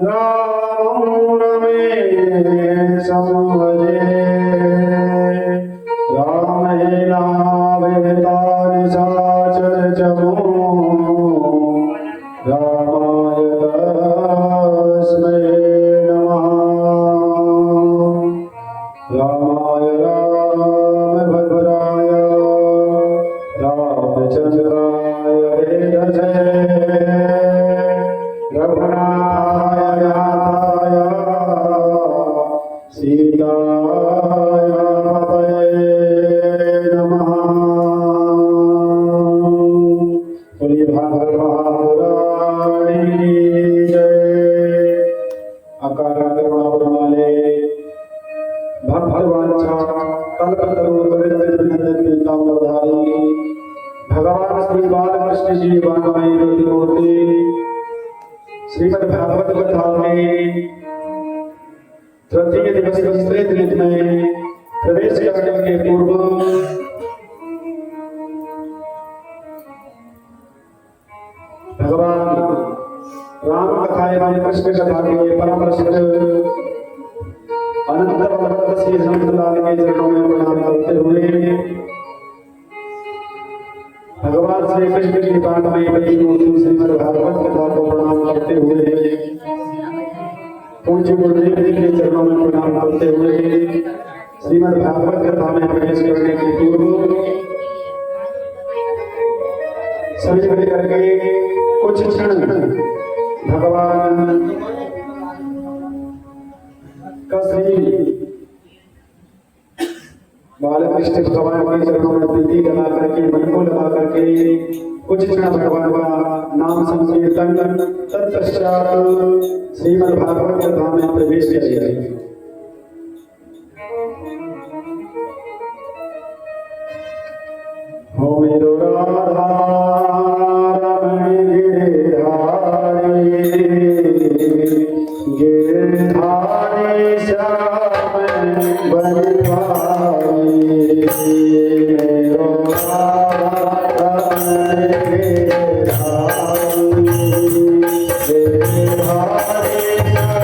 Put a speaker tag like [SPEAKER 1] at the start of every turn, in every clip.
[SPEAKER 1] राम रमे समझे रामाय रामभद्राय रामचंद्राय वेदसे रघुनाथाय नाथाय सीताय पतये नमः। बोलिए भागवत महापुराण की जय। अकार करुणा वाले भक्तवांछा कल्पतरुधारी भगवान श्री बालकृष्ण जी वाणमयी मूर्ति श्रीमद् भागवत कथा में तृतीय दिवस दूसरे दिन में प्रवेश करने के पूर्व भगवान राम कथा एवं कृष्ण कथा के परम प्रसिद्ध अनंत भक्त श्री रामलाल के चरणों में प्रणाम करते हुए भगवान श्री कृष्ण की पांडवी बड़ी मूर्ति श्रीमद् भागवत कथा को प्रणाम करते हुए पूज्य गुरुदेव जी के चरणों में प्रणाम करते हुए श्रीमद् भागवत कथा में प्रवेश करने के पूर्व सभी खड़े करके कुछ क्षण भगवान का श्री बालकृष्ण भगवान के चरणों में प्रीति लगा करके मन को लगा करके कुछ क्षण भगवान का नाम संकीर्तन तत्पश्चात श्रीमद् भागवत कथा में प्रवेश किया। हो मेरो राधा गिरधारी श्याम बनवारी मेरो राधा गिरधारी श्याम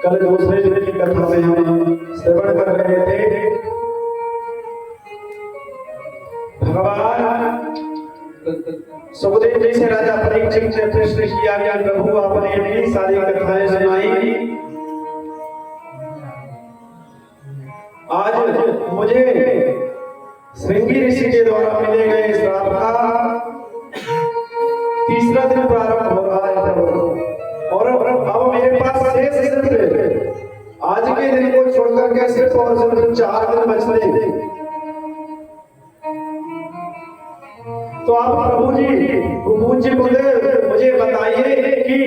[SPEAKER 1] कल दूसरे दिन की कथा में हम श्रवण कर रहे थे भगवान सुखदेव जी से राजा परीक्षित ने प्रश्न किया कि प्रभु आपने इतनी सारी कथाएं सुनाई, आज मुझे श्रृंगी ऋषि के द्वारा मिले गए श्राप का तीसरा दिन प्रारंभ हो रहा है और अब मेरे पास शेष सिर्फ आज के दिन को छोड़कर के सिर्फ और सिर्फ 4 दिन बचते हैं। तो आप प्रभु जी पूज्य गुरुदेव मुझे बताइए कि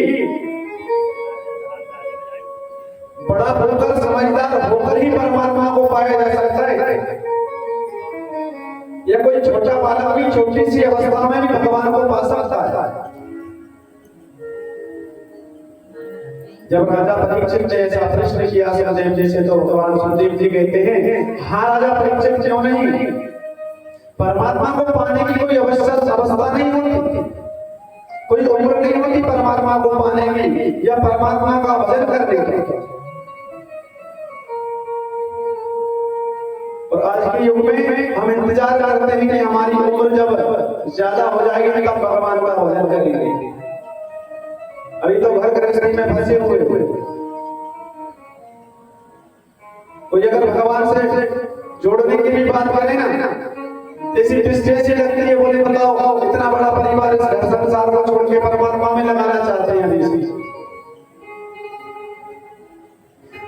[SPEAKER 1] बड़ा होकर समझदार होकर ही परमात्मा को पाया जा सकता है या कोई छोटा बालक भी छोटी सी अवस्था में भी भगवान को पा सकता है। जब राजा परीक्षित ने ऐसा प्रश्न किया सुखदेव जी से तो भगवान सुखदेव जी कहते हैं हाँ राजा परीक्षित क्यों नहीं, परमात्मा को पाने की कोई अवस्था नहीं होती, कोई उम्र नहीं होती परमात्मा को पाने की या परमात्मा का भजन करने की। और आज के युग में हम इंतजार करते हैं कि हमारी उम्र जब ज्यादा हो जाएगी तब भगवान का भजन करेंगे। अभी तो घर गृहस्थी में फंसे हुए कोई अगर भगवान से जोड़ने की भी बात करें ना इसी दृष्टि से लगती है, बोले बताओ इतना बड़ा परिवार इस संसार को छोड़ के परमात्मा में लगाना चाहते हैं।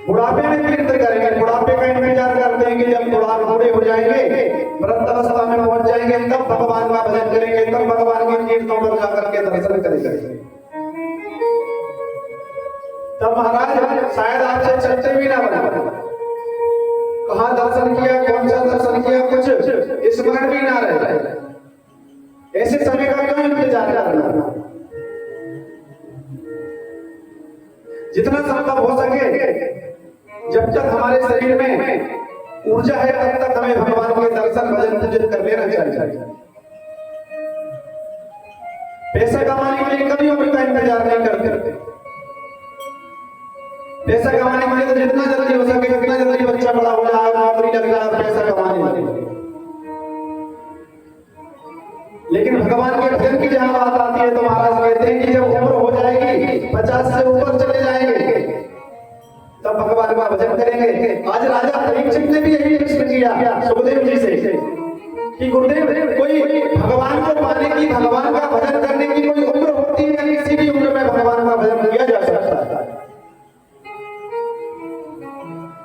[SPEAKER 1] बुढ़ापे में तीर्थ करेंगे, बुढ़ापे का इंतजार करते हैं कि जब बूढ़े हो जाएंगे वृद्ध अवस्था में पहुंच जाएंगे तब भगवान का भजन करेंगे, तब भगवान के तीर्थों पर जाकर के दर्शन करेंगे। तब महाराज शायद आपसे चलते भी ना बने, कहाँ दर्शन किया कौन सा दर्शन किया कुछ स्मरण भी ना रहे। ऐसे समय का क्यों इंतजार करना, जितना संभव हो सके जब तक हमारे शरीर में ऊर्जा है तब तक हमें भगवान के दर्शन भजन पूजन कर लेना चाहिए। पैसा कमाने के लिए कभी उम्र का इंतजार नहीं करते, पैसा कमाने के लिए तो जितना जल्दी हो सके उतना जल्दी बच्चा बड़ा हो जाए, नौकरी लग जाए, पैसा कमाने लगे। लेकिन भगवान के भजन की जहां बात आती है तो महाराज कहते हैं कि जब उम्र हो जाएगी 50 से ऊपर चले जाएंगे तब भगवान का भजन करेंगे। आज राजा परीक्षित ने भी यही प्रश्न किया सुखदेव जी से कि गुरुदेव कोई भगवान को पाने की, भगवान का भजन करने की कोई उम्र होती है या किसी भी उम्र में भगवान का भजन किया जा सकता है?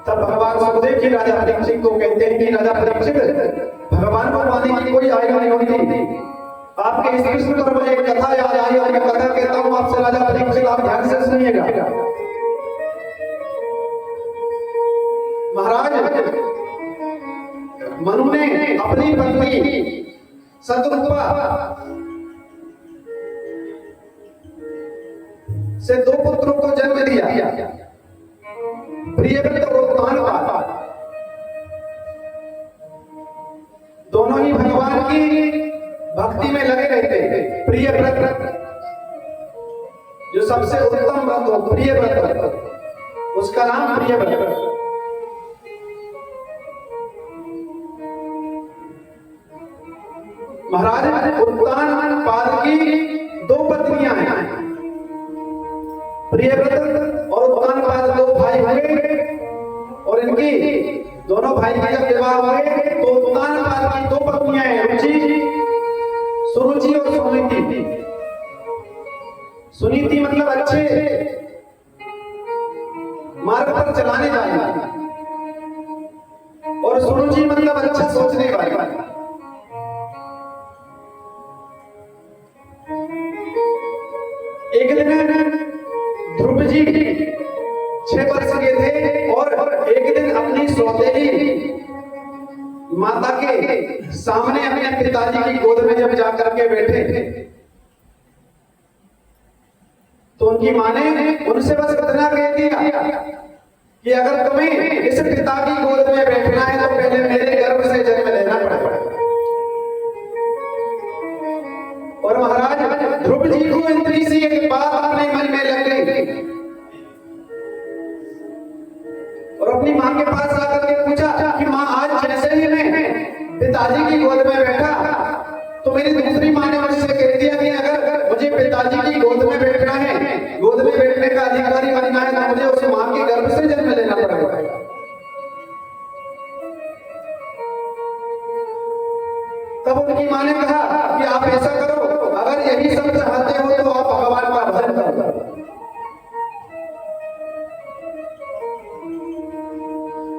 [SPEAKER 1] तब भगवान सुखदेव जी राजा परीक्षित को कहते हैं कि राजा परीक्षित भगवान को पाने की कोई आयु नहीं होती। आपके इस प्रश्न पर मुझे एक कथा याद आई और मैं कथा कहता हूं आपसे राजा परीक्षित, आप ध्यान से सुनिएगा। महाराज मनु ने अपनी पत्नी शतरूपा से 2 पुत्रों को जन्म दिया, प्रियव्रत और उत्तानपाद। दोनों ही भगवान की भक्ति में लगे रहते। प्रियव्रत जो सबसे उत्तम व्रत हो, प्रियव्रत उसका नाम प्रियव्रत। महाराज उत्तानपाद की 2 पत्नियां हैं, प्रियव्रत और उत्तानपाद 2 भाई हुए और इनकी दोनों भाई का जब विवाह हुए तो उत्तानपाद की 2 पत्नियां हैं, रुचि, सुरुचि और सुनीति। सुनीति मतलब अच्छे मार्ग पर चलाने वाली और सुरुचि मतलब अच्छा सोचने वाली। एक दिन ध्रुव जी 6 वर्ष के थे और एक दिन अपनी सौतेली माता के सामने अपने पिताजी की गोद में जब जाकर के बैठे तो उनकी मां ने उनसे बस इतना कह दिया कि अगर तुम्हें इस पिता की गोद में बैठना है तो पहले मेरे गर्भ से जन्म लेना पड़ेगा। और महाराज ध्रुव जी को इतनी सी एक बात अपने मन में लग गई पिताजी की गोद में बैठना है, गोद में बैठने का अधिकारी बनना है, तो मुझे उस माँ के गर्भ से जन्म लेना पड़ेगा। तब उनकी माँ ने कहा कि आप ऐसा करो, अगर यही सब चाहते हो तो आप भगवान का भजन करो।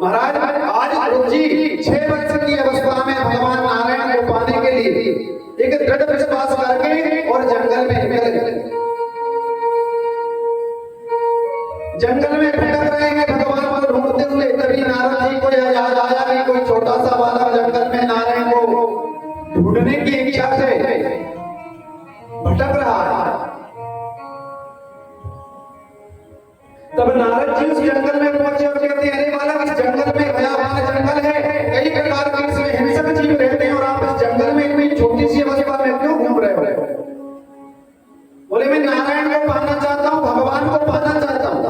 [SPEAKER 1] महाराज आज ध्रुव जी 6 वर्ष की अवस्था में भगवान नारायण को पाने के लिए एक दृढ़ विश्वास करके और जंगल में निकल गए। जंगल में भटक रहे हैं भगवान को ढूंढते हुए, तभी नारद जी को याद आया कि कोई छोटा सा बालक जंगल में नारायण को ढूंढने की इच्छा से भटक रहा है। तब नारद जी उस जंगल में पहुंचे और कहते हैं, अरे बालक, इस जंगल में भयावह जंगल है, कई प्रकार के इसमें हिंसक जीव रहते हैं और आप इस जंगल में इतनी छोटी सी अवस्था में क्यों घूम रहे हो? बोले, मैं नारायण को पाना चाहता हूँ, भगवान को पाना चाहता हूँ।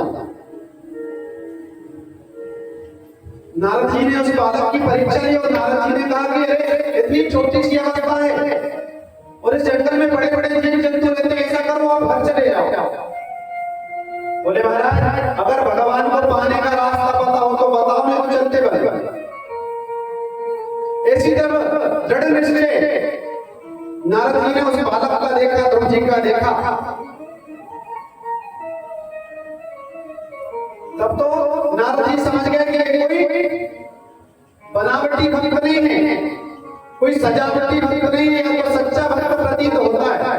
[SPEAKER 1] नारद जी ने उस बालक की परीक्षा ली और नारद जी ने कहा कि अरे इतनी छोटी सी अवस्था है और इस जंगल में बड़े बड़े जीव जंतु रहते हैं, ऐसा करो आप घर चले जाओ। बोले, महाराज अगर भगवान को पाने का रास्ता पता हो तो बताओ, नहीं तो चलते बने। ऐसी जब दृढ़ निश्चय नारद जी ने उस बालक का देखा, ध्रुव जी का देखा, तब तो नारद जी समझ गए कि कोई बनावटी भक्त नहीं है, कोई सजावटी भक्त नहीं है, तो सच्चा भक्त प्रतीत होता है।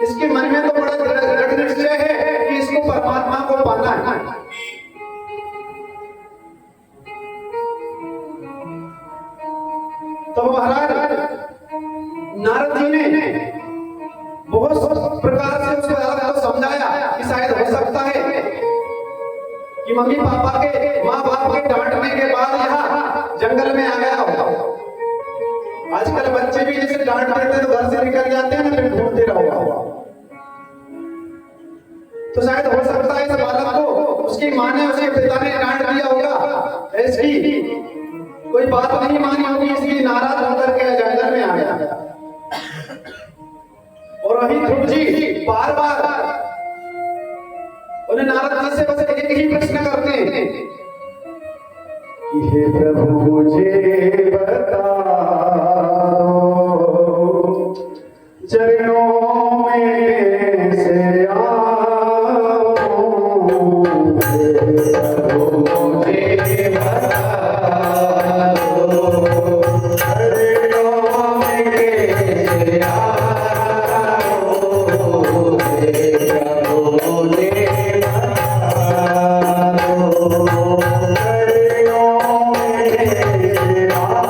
[SPEAKER 1] इसके मन में तो बड़ा दृढ़ निश्चय है कि इसको परमात्मा को पाना है। तो महाराज नारद जी ने बहुत प्रकार से उसको समझाया कि शायद हो सकता है कि मम्मी पापा के, माँ बाप के डांटने के बाद यहाँ जंगल में आ गया हो। आजकल बच्चे भी जैसे डांट देते तो घर से निकल जाते हैं ना, फिर ढूंढते रहो। तो शायद हो सकता है इस बालक को उसकी माँ ने, उसके पिता ने डांट दिया होगा, ऐसी कोई बात नहीं मानी होगी, इसलिए नाराज होकर के जंगल में आ गया। और वही ध्रुव जी बार बार उन्हें नारद जी से बस एक ही प्रश्न करते हैं कि हे प्रभु मुझे बता दो, चरणों में से आओ, हे प्रभु मुझे बता दो, चरणों में से आओ, हे प्रभु मुझे बता दो, चरणों में से आओ।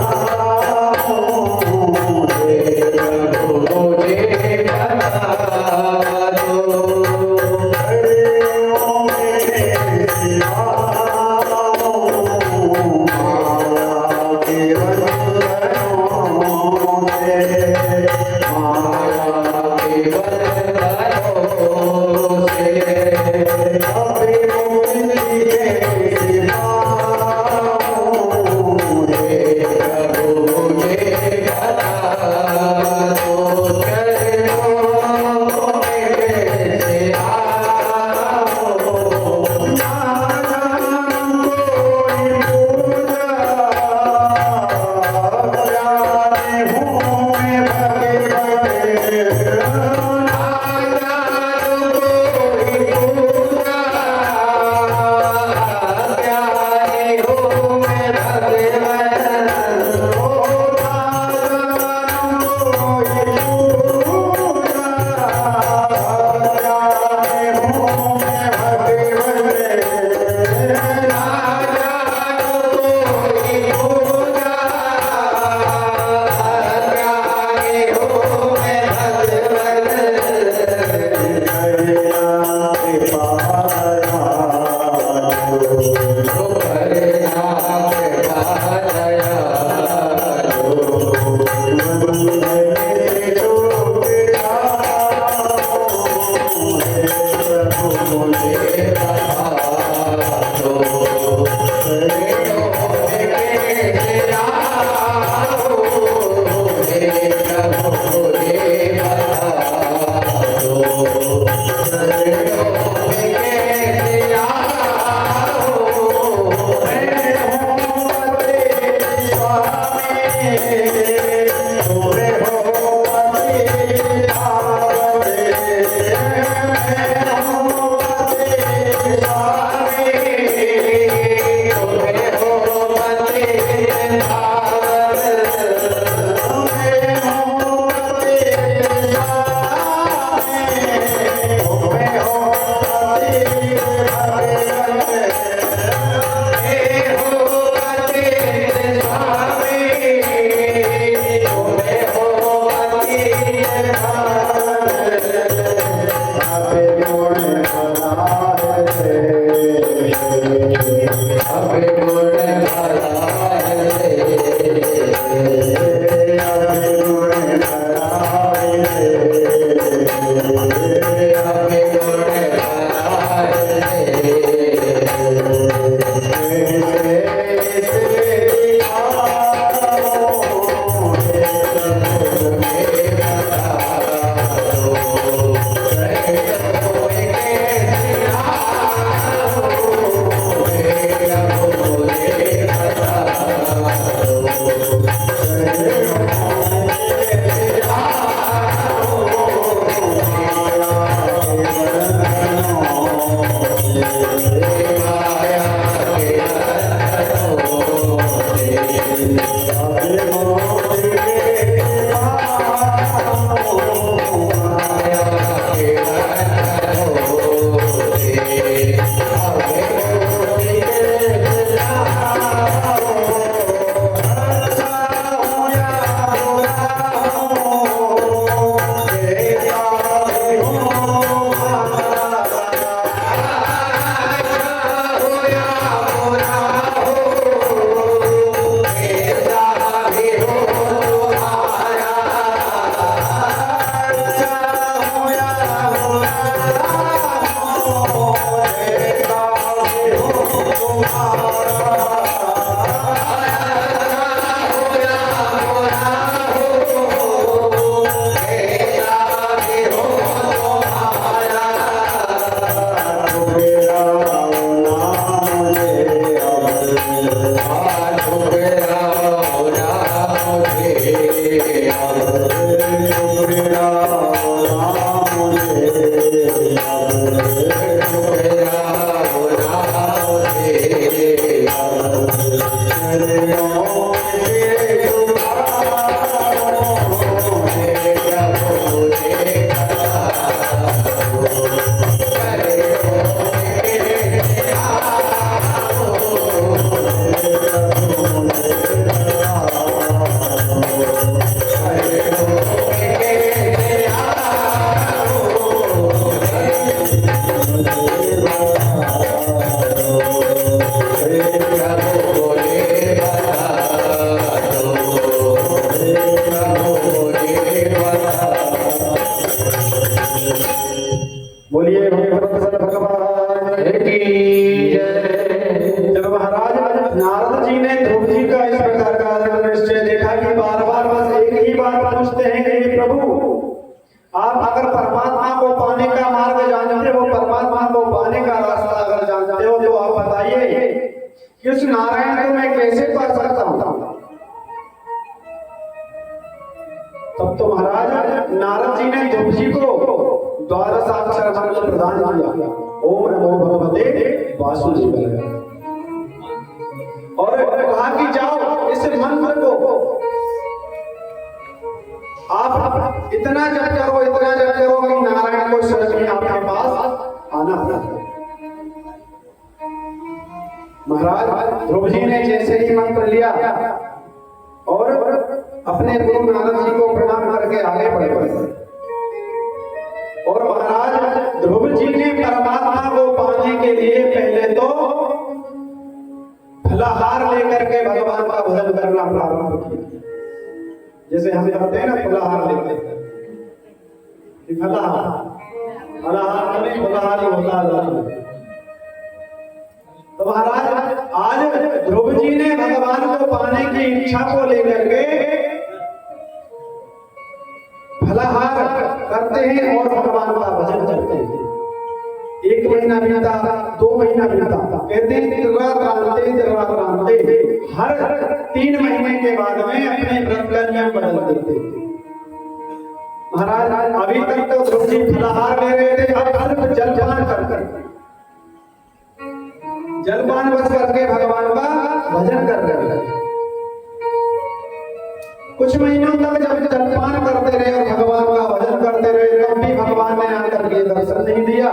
[SPEAKER 1] बोलिए भगवत्सल भगवान की जय। जब महाराज नारद जी ने ध्रुव जी का इस प्रकार का निश्चय देखा कि बार बार बस एक ही बात पूछते हैं कि हे प्रभु, आप अगर परमात्मा को पाने का मार्ग जानते हो, परमात्मा को पाने का रास्ता अगर जानते हो, तो आप बताइए कि उस नारायण को मैं कैसे पा सकता हूं। तब तो महाराज नारद जी ने ध्रुव जी को द्वादशाक्षर मंत्र प्रदान किया, ओम नमो भगवते वासुदेवाय, और कहा कि जाओ इस मंत्र को आप इतना जप करो कि नारायण को स्वयं ही आपके पास आना होगा। महाराज ध्रुव जी ने जैसे ही मंत्र लिया और अपने गुरु नारद जी को प्रणाम करके आगे बढ़े, और महाराज ध्रुव जी ने परमात्मा को पाने के लिए पहले तो फलाहार लेकर के भगवान का भजन करना प्रारंभ किया। जैसे हम करते हैं ना, फलाहार लेते हैं, फलाहार नहीं, फलाहार ही होता है। तो महाराज आज ध्रुव जी ने भगवान को पाने की इच्छा को लेकर के फलाहार करते हैं और भगवान का भजन करते हैं। 1 महीना बीता, 2 महीना बीता, कहते हैं तिर्रात्रांते, हर 3 महीने के बाद में अपने व्रत का नियम बदल देते थे। महाराज अभी तक तो ध्रुव जी फलाहार ले रहे थे, अब सिर्फ जलपान कर जलपान बस करके भगवान का भजन कर रहे थे। कुछ महीनों तक जब जलपान करते रहे और भगवान का भजन करते रहे, तब भी भगवान ने आकर के दर्शन नहीं दिया।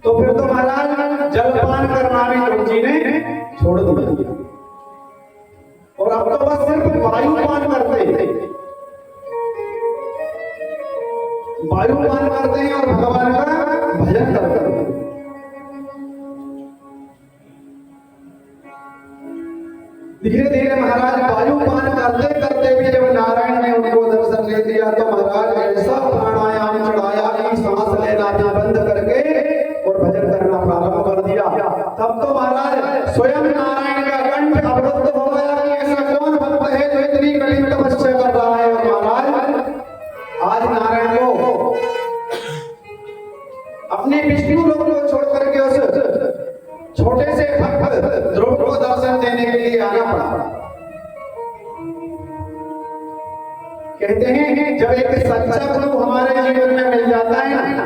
[SPEAKER 1] तो फिर तो महाराज जलपान करना भी ध्रुव जी ने छोड़ दिया, और अब तो बस सिर्फ वायुपान करते हैं, वायुपान करते हैं और भगवान का भजन करते हैं। धीरे धीरे महाराज वायुपान करते करते भी जब नारायण ने उनको दर्शन दे दिया, तो महाराज ऐसा प्राणायाम चढ़ाया कि सांस लेना भी बंद करके और भजन करना प्रारंभ कर दिया। तब तो महाराज स्वयं नारायण का कंठ अवरुद्ध हो गया कि ऐसा कौन भक्त है जो इतनी कड़ी तपस्या कर रहा है। और महाराज आज नारायण को अपने विष्णु लोक को छोड़ करके उस छोटे से भक्त ध्रुव को दर्शन देने के लिए आना पड़ा। कहते हैं जब एक सच्चा गुरु हमारे जीवन में मिल जाता है ना,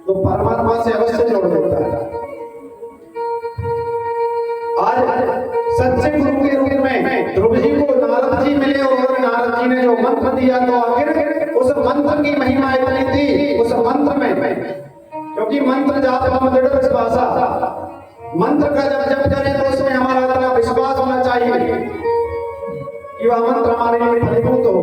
[SPEAKER 1] तो परमात्मा से अवश्य जोड़ देता है। आज सच्चे गुरु के रूप में ध्रुव जी को नारद जी मिले, और नारद जी ने जो मंत्र दिया, तो आखिर उस मंत्र की महिमा इतनी थी उस मंत्र में, क्योंकि मंत्र जाप में दृढ़ विश्वास, मंत्र का जब जप करें तो उसमें हमारा इतना विश्वास होना चाहिए कि वह मंत्र हमारे लिए फलीभूत हो।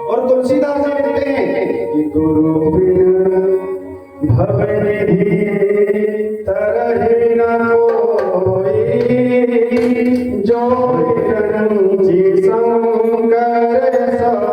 [SPEAKER 1] और तुलसीदास जी कहते हैं कि गुरु बिन भवनिधि तरहि न कोई, जो जी शंकर सम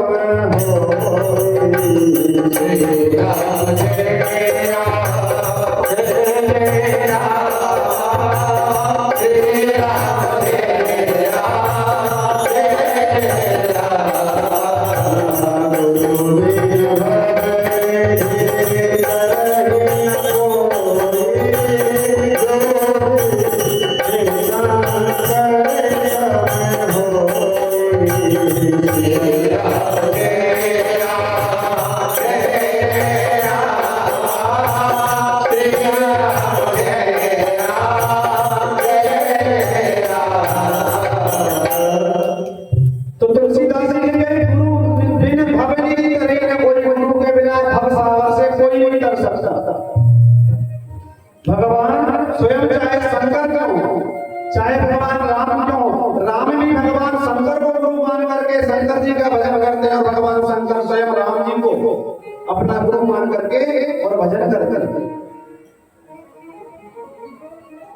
[SPEAKER 1] अपना गुरु मान करके और भजन कर,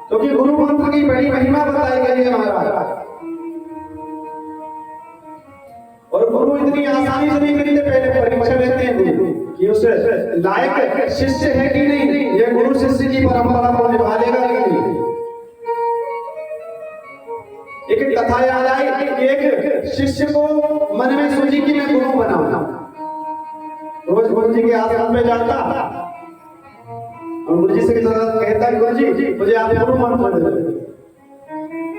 [SPEAKER 1] क्योंकि गुरु मंत्र की बड़ी महिमा बताई गई है महाराज। और गुरु इतनी आसानी से नहीं मिलते, पहले परीक्षा लेते हैं गुरु कि उस लायक शिष्य है कि नहीं, ये गुरु शिष्य की परंपरा को निभा लेगा कि नहीं। एक कथा याद आई कि एक शिष्य को मन में सूझी कि मैं गुरु बनाऊंगा। रोज गुरु जी के आश्रम में जाता और गुरु जी से कहता गुरु जी मुझे आप गुरु मंत्र दे दो।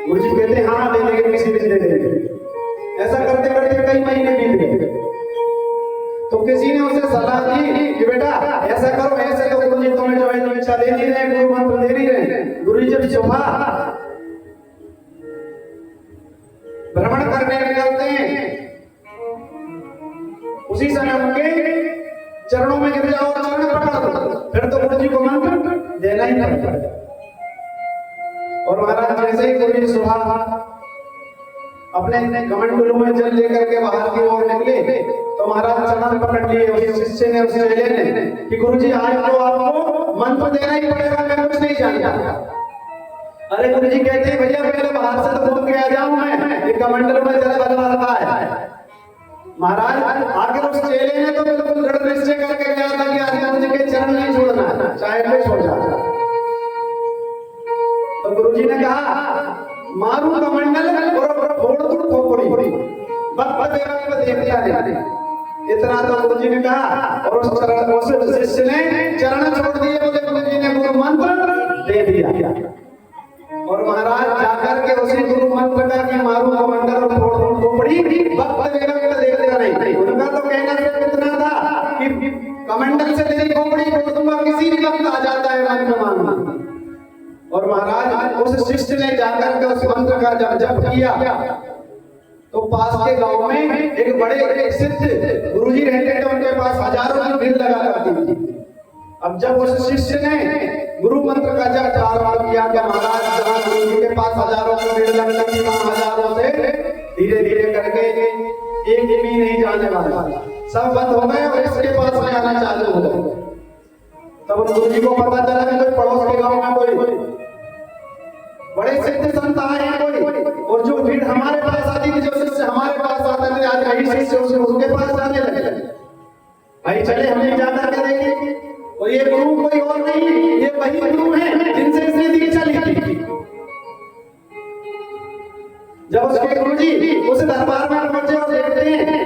[SPEAKER 1] गुरु जी कहते हाँ दे देंगे, किसी दिन दे देंगे। ऐसा करते करते कई महीने बीत गए, तो किसी ने उसे सलाह दी कि बेटा ऐसा करो, ऐसे तो गुरु जी तुम्हें जो है इच्छा दे नहीं रहे, गुरु मंत्र दे नहीं रहे। गुरु जी जब सुबह भ्रमण करने निकलते हैं, उसी समय उनके चरणों में गिर जाओ, चरण पकड़ दो, फिर तो गुरु जी को मंत्र देना ही पड़ेगा। और महाराज जैसे ही गुरु जी सुबह अपने कमंडलू में जल लेकर के बाहर की ओर निकले, तो महाराज चरण पकड़ लिए उस शिष्य ने, उस चेले ने कि गुरु जी आज तो आपको मंत्र देना ही पड़ेगा, मैं कुछ नहीं जानता। अरे गुरु जी कहते हैं भैया पहले बाहर से तो बोल के आ जाऊं, मैं कमंडल में जल बदला रहा है। महाराज आखिर उस चेले ने तो बिल्कुल दृढ़ निश्चय करके गया था कि आज गुरु जी के चरण नहीं छोड़ना, चाहे कुछ हो जाए। तो गुरु जी ने कहा मारू कमंडल और फोड़ दूं खोपड़ी, बस देखता नहीं। इतना तो गुरु जी ने कहा और उस शिष्य ने चरण छोड़ दिए, बोले गुरु जी ने गुरु मंत्र दे दिया। और महाराज जाकर के उसी गुरु मंत्र का कि मारू कमंडल और फोड़ दूं खोपड़ी, देखता नहीं। उनका तो कहना इतना था कि कमंडल से तेरी खोपड़ी फोड़ दूंगा, किसी भी वक्त आ जाता है मंत्र मांगना। और महाराज उस शिष्य ने जाकर के उस मंत्र का जब जप किया, तो पास के गांव में एक बड़े सिद्ध गुरुजी रहते थे, उनके पास हजारों की भीड़ लगा करती थी। अब जब उस शिष्य ने गुरु मंत्र का जप प्रारंभ किया कि महाराज जहां गुरु जी के पास हजारों की भीड़ लगने की, हजारों से धीरे धीरे करके एक भी नहीं जाने वाला, सब बंद हो गए और इसके पास में आना चालू हो गए। तब गुरु जी को पता चला कि कोई पड़ोस के गांव में कोई बड़े सिद्ध संत आए हैं कोई, और जो भीड़ हमारे पास आती थी, जो शिष्य हमारे पास आते थे, आज वही शिष्य उसके पास जाने लगे। भाई चले हम जाकर के देखेंगे, और ये गुरु कोई और नहीं, ये वही गुरु हैं जिनसे इसने दीक्षा ली थी। जब उसके गुरु जी उस दरबार में पहुंचे और देखते हैं,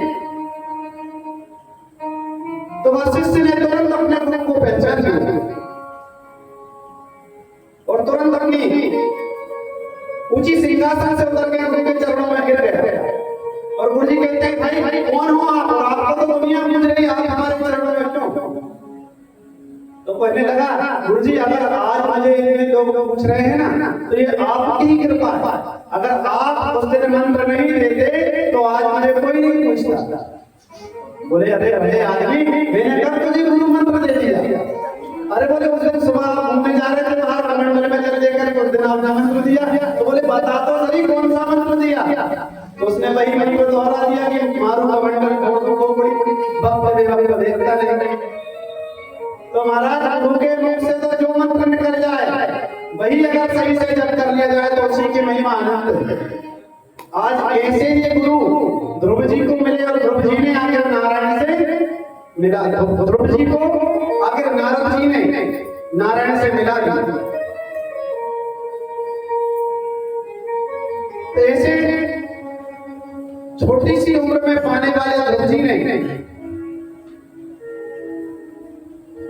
[SPEAKER 1] तो वह शिष्य ने तुरंत अपने गुरु को पहचान लिया और तुरंत अपनी ऊंची सिंहासन से उतर के गुरु के चरणों में गिर गया। और गुरु जी कहते हैं भाई भाई कौन हो आप, और आपको तो दुनिया पूछ रही, आप हमारे चरणों में क्यों? तो कहने लगा गुरु जी अगर आज मुझे इतने लोग पूछ रहे हैं ना, तो ये आपकी ही कृपा है। अगर आप उस दिन मंत्र नहीं देते तो आज मुझे कोई नहीं पूछता। बोले अरे अरे आदमी मैंने कब तुझे गुरु मंत्र दे दिया? अरे बोले उस दिन सुबह आप घूमने जा रहे थे, बाहर कमंडल में चले लेकर उस दिन आपने मंत्र दिया। तो बोले बता तो सही कौन सा मंत्र दिया? तो उसने वही वही को दोहरा दिया कि मारू कमंडल फोड़ दूं खोपड़ी, बप देखता नहीं। तो महाराज गुरु के मुख से तो जो मंत्र निकल जाए वही अगर सही से जप कर लिया जाए तो उसी की महिमा आनंद है। आज कैसे ये गुरु ध्रुव जी को मिले और ध्रुव जी ने आकर नारायण से मिला, ध्रुव जी को आखिर नारद जी ने नारायण से मिला दिया। ऐसे छोटी सी उम्र में पाने वाले ध्रुव जी ने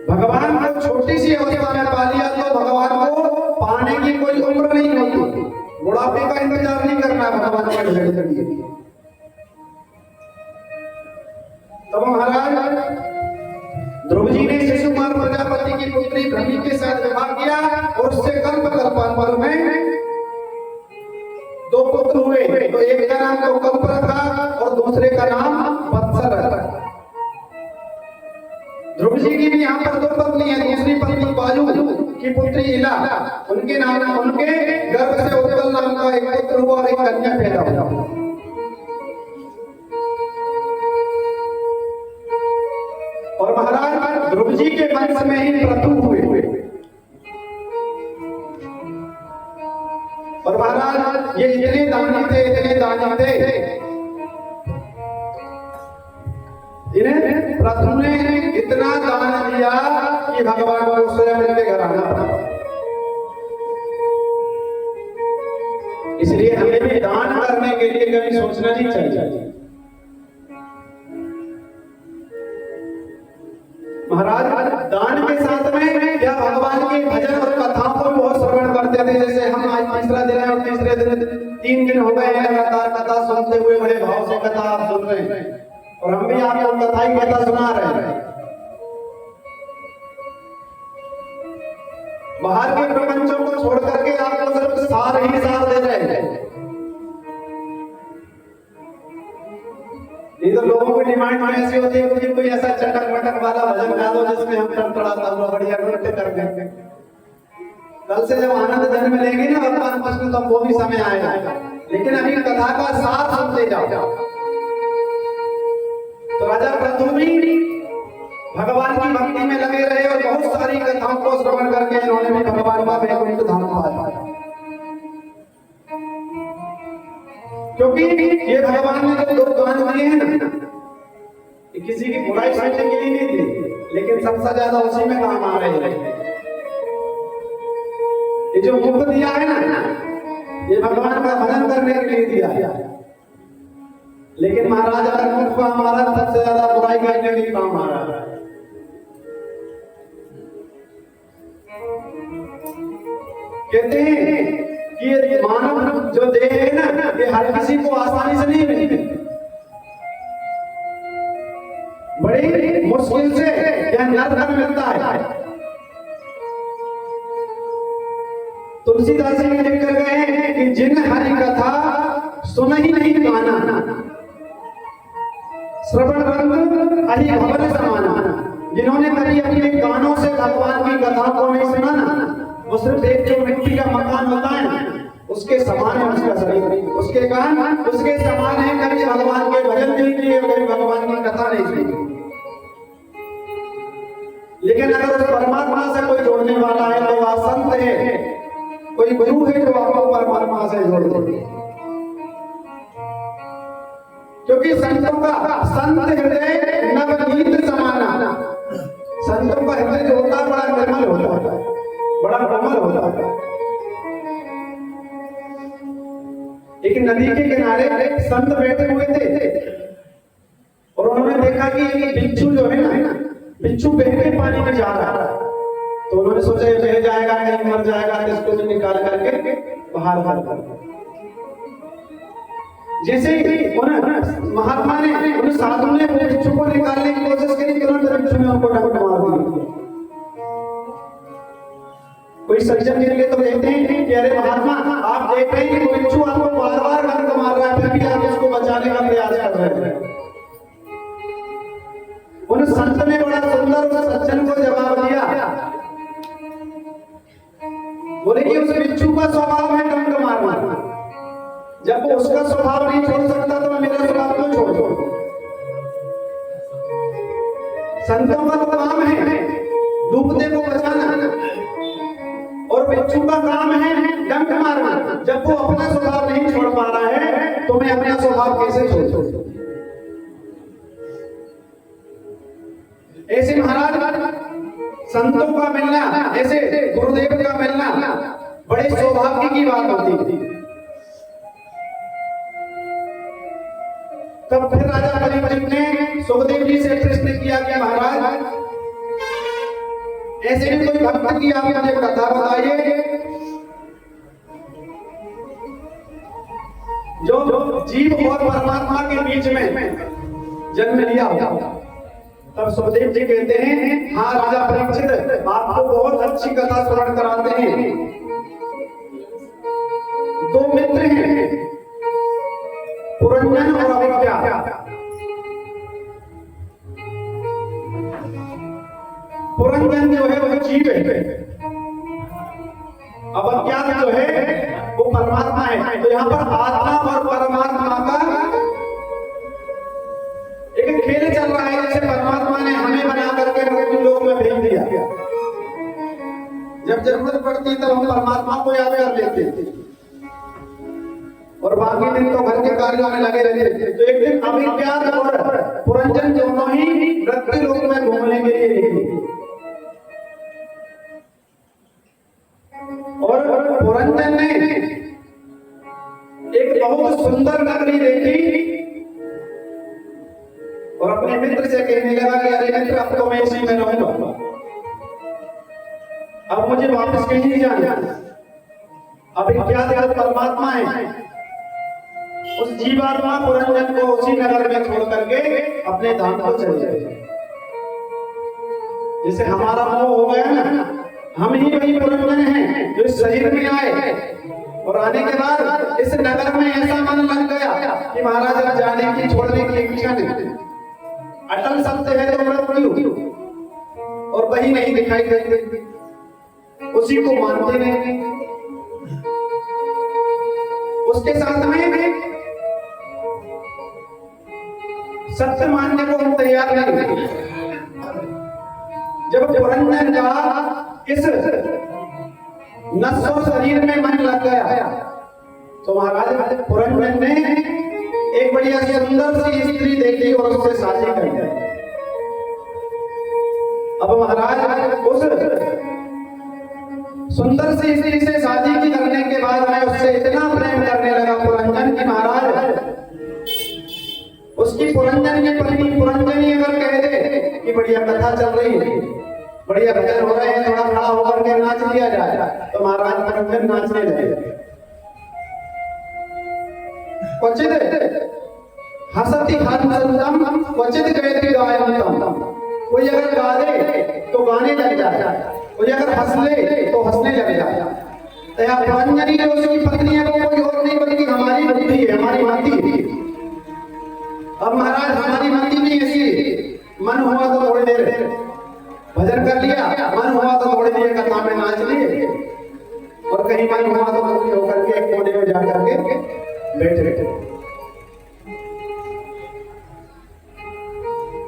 [SPEAKER 1] भगवान को छोटी सी अवस्था में पा लिया, तो भगवान को पाने की कोई उम्र नहीं होती, बुढ़ापे का इंतजार नहीं करना भगवान का ढूंढने के लिए। तब महाराज ध्रुव जी ने शिशुकुमार प्रजापति की पुत्री भ्रमी के साथ विवाह किया और उससे कल्पांतर में 2 पुत्र हुए। तो एक का नाम तो कल्प रखा और दूसरे का नाम वत्सल रखा। ध्रुव जी की भी यहाँ पर 2 पत्नी है, दूसरी पत्नी बाजू की पुत्री इला, उनके नाम उनके गर्भ से उत्पल नाम का एक पुत्र हुआ और एक कन्या पैदा हुआ। और महाराज ध्रुव जी के वंश में ही प्रतु हुए। और महाराज ये इतने दानी थे इन्हें प्रथम ने इतना दान दिया कि भगवान को स्वयं इनके घर आना पड़ा। इसलिए हमें भी दान करने के लिए कभी सोचना नहीं चाहिए। महाराज दान के साथ में क्या भगवान के भजन और कथाओं को बहुत श्रवण करते थे। जैसे हम आज तीसरा दिन है और तीसरे दिन 3 दिन हो गए हैं लगातार कथा सुनते हुए, बड़े भाव से कथा आप सुन रहे हैं और हम भी आपको कथा ही कथा सुना रहे हैं। बाहर के प्रपंचों को छोड़ करके आपको सिर्फ सार ही सार दे रहे हैं। ये तो लोगों की डिमांड में ऐसी होती है कि कोई ऐसा चटक मटक वाला भजन गा दो जिसमें हम टड़टड़ाता हुआ बढ़िया नृत्य करके। कल से जब आनंद जन में लेंगे ना भगवान कृष्ण तब वो भी समय आएगा। लेकिन अभी कथा का सार सुनते जाओ। तो राजा प्रद्युम्न भगवान की भक्ति में लगे रहे और बहुत सारी कथाओं को श्रवण करके इन्होंने भी भगवान का वैकुंठ धाम पाया। क्योंकि ये भगवान ने जो 2 गान दिए हैं ना, किसी की बुराई सुनने के लिए नहीं दी, लेकिन सबसे ज्यादा उसी में काम आ रहे हैं। ये जो मुख दिया है ना, ये भगवान का भजन करने के लिए दिया है। लेकिन महाराज अगर मुख का हमारा सबसे ज्यादा बुराई करने के लिए काम आ रहा है। कहते हैं कि ये मानव जो देह है ना, ये हर किसी को आसानी से नहीं मिलती, बड़ी मुश्किल से यह नरक में मिलता है। तुलसीदास जी लिख कर गए हैं कि जिन हरि कथा सुन ही नहीं माना, श्रवण रंग अहि भवन समाना। जिन्होंने कभी अपने कानों से भगवान की कथा को नहीं सुना ना, वो सिर्फ एक जो मिट्टी का मकान होता है ना, उसके समान है उसका शरीर, उसके कान उसके समान है। कभी भगवान के भजन नहीं किए, कभी भगवान की कथा नहीं सुनी। लेकिन अगर उस परमात्मा से कोई जोड़ने वाला है तो वह संत है, कोई गुरु है जो आपको परमात्मा से जोड़ दे। क्योंकि संतों का संत हृदय नवनीत समाना, संतों का हृदय जो होता है बड़ा निर्मल होता है, बड़ा निर्मल होता है। एक नदी के किनारे संत बैठे हुए थे और उन्होंने देखा कि एक बिच्छू जो है ना, बिच्छू बह के पानी में जा रहा है। तो उन्होंने सोचा ये बह जाएगा, कहीं मर जाएगा, तो इसको भी निकाल करके बाहर कर। जैसे ही महात्मा ने उन साधु ने वो बिच्छू को निकालने की कोशिश करी, तुरंत बिच्छू ने उनको डंक मार दिया। कोई सज्जन के लिए तो कहते हैं कि अरे महात्मा आप देख रहे हैं कि बिच्छू आपको बार-बार डंक मार रहा है, फिर भी आप उसको बचाने का प्रयास कर रहे हैं। उन संत ने बड़ा सुंदर उस सज्जन को जवाब दिया, बोले कि उस बिच्छू का स्वभाव है डंक मारना। जब वो उसका स्वभाव नहीं छोड़ सकता तो मेरा स्वभाव क्यों छोड़ दो। संतों का तो काम है डूबते को बचाना और बिच्छू का काम है डंक मारना। जब वो अपना स्वभाव नहीं छोड़ पा रहा है तो मैं अपना स्वभाव कैसे छोड़ूं। ऐसे महाराज संतों का मिलना, ऐसे गुरुदेव का मिलना बड़े सौभाग्य की बात होती थी। तब फिर राजा परीक्षित ने सुखदेव जी से प्रश्न किया कि महाराज ऐसे भी कोई भक्त की आप मुझे कथा बताइए जो जीव और परमात्मा के बीच में जन्म लिया हो। तब सुखदेव जी कहते हैं, हाँ राजा परीक्षित आपको बहुत अच्छी कथा श्रवण कराते हैं। 2 मित्र हैं, पुरंजन और अविद्या। पुरंजन जो है वो जीव है, अविद्या जो है वो परमात्मा है। तो यहाँ पर आत्मा और परमात्मा का एक खेल चल रहा है। जैसे परमात्मा ने हमें बना करके मृत्यु लोक में भेज दिया, जब जरूरत पड़ती तब हम परमात्मा को याद कर लेते थे। और बाकी दिन तो घर के कार्यों में लगे रहते थे। तो एक दिन अभिज्ञात और पुरंजन दोनों ही मृत्यु लोक में घूमने के लिए निकले। और पुरंजन ने एक बहुत सुंदर नगरी देखी और अपने मित्र से कहने लगा कि अरे मित्र, अब तो मैं इसी में रहूंगा, अब मुझे वापस कहीं नहीं जाना। अभिज्ञात परमात्मा है, उस जीवात्मा पुरंजन को उसी नगर में छोड़ करके अपने धाम को चले जाए। जैसे हमारा मोह हो गया ना, हम ही वही पुरंजन हैं जो इस शरीर में आए और आने के बाद इस नगर में ऐसा मन लग गया कि महाराज अब जाने की, छोड़ने की इच्छा नहीं। अटल सत्य है तो मृत्यु, और वही नहीं दिखाई देती, उसी को मानते नहीं, उसके साथ में सत्य मानने को हम तैयार नहीं। जब पुरंजन का इस नश्वर शरीर में मन लग गया तो महाराज पुरंजन ने एक बढ़िया सुंदर सी स्त्री देखी और उससे शादी कर। अब महाराज उस सुंदर सी स्त्री से शादी की करने के बाद मैं उससे इतना प्रेम करने लगा पुरंजन की महाराज, उसकी पुरंजन की पत्नी पुरंजनी अगर कह दे कि बढ़िया कथा चल रही है, बढ़िया भजन हो रहे हैं, थोड़ा खड़ा होकर के नाच लिया जाए, तो महाराज पुरंजन नाचने लगे। क्वचित हसति हंसंतम क्वचित गयति गायंतम, कोई अगर गा दे तो गाने लग जाए, कोई अगर हंस ले तो हंसने लग जाए। तो पुरंजनी जो उसकी पत्नी है वो कोई और नहीं बल्कि हमारी बुद्धि है, हमारी मति। अब महाराज हमारी मति भी ऐसी, मन हुआ तो थोड़ी देर भजन कर लिया, मन हुआ तो थोड़ी देर कथा में नाच लिए, और कहीं मन हुआ तो मुक्त होकर के एक कोने में जा करके बैठे।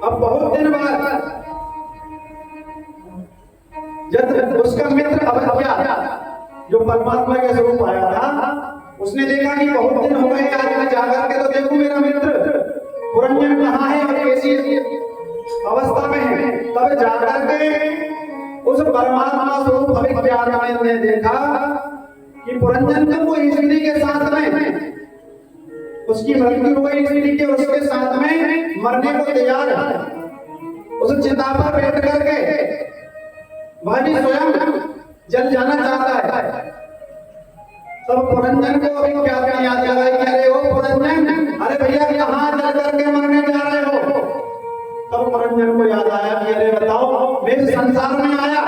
[SPEAKER 1] अब बहुत दिन बाद जब उसका मित्र अभिज्ञात जो परमात्मा के स्वरूप आया था, उसने देखा कि बहुत दिन हो गए, आज मैं जाकर के तो देखूं मेरा मित्र पुरंजन कहाँ है और कैसी अवस्था में है। तब जाकर के उस परमात्मा स्वरूप अभिज्ञात ने देखा कि पुरंजन तो वो स्त्री के साथ में, उसकी मृत्यु हो गई स्त्री के, उसके साथ में मरने को तैयार है, उस चिता पर बैठ करके वह भी स्वयं जल जाना चाहता है। तब पुरंजन को अभिज्ञात ने याद लगाई कि अरे ओ पुरंजन, अरे भैया कहाँ जल करके मरने जा रहे हो। तब पुरंजन को याद आया कि अरे बताओ, मैं इस संसार में आया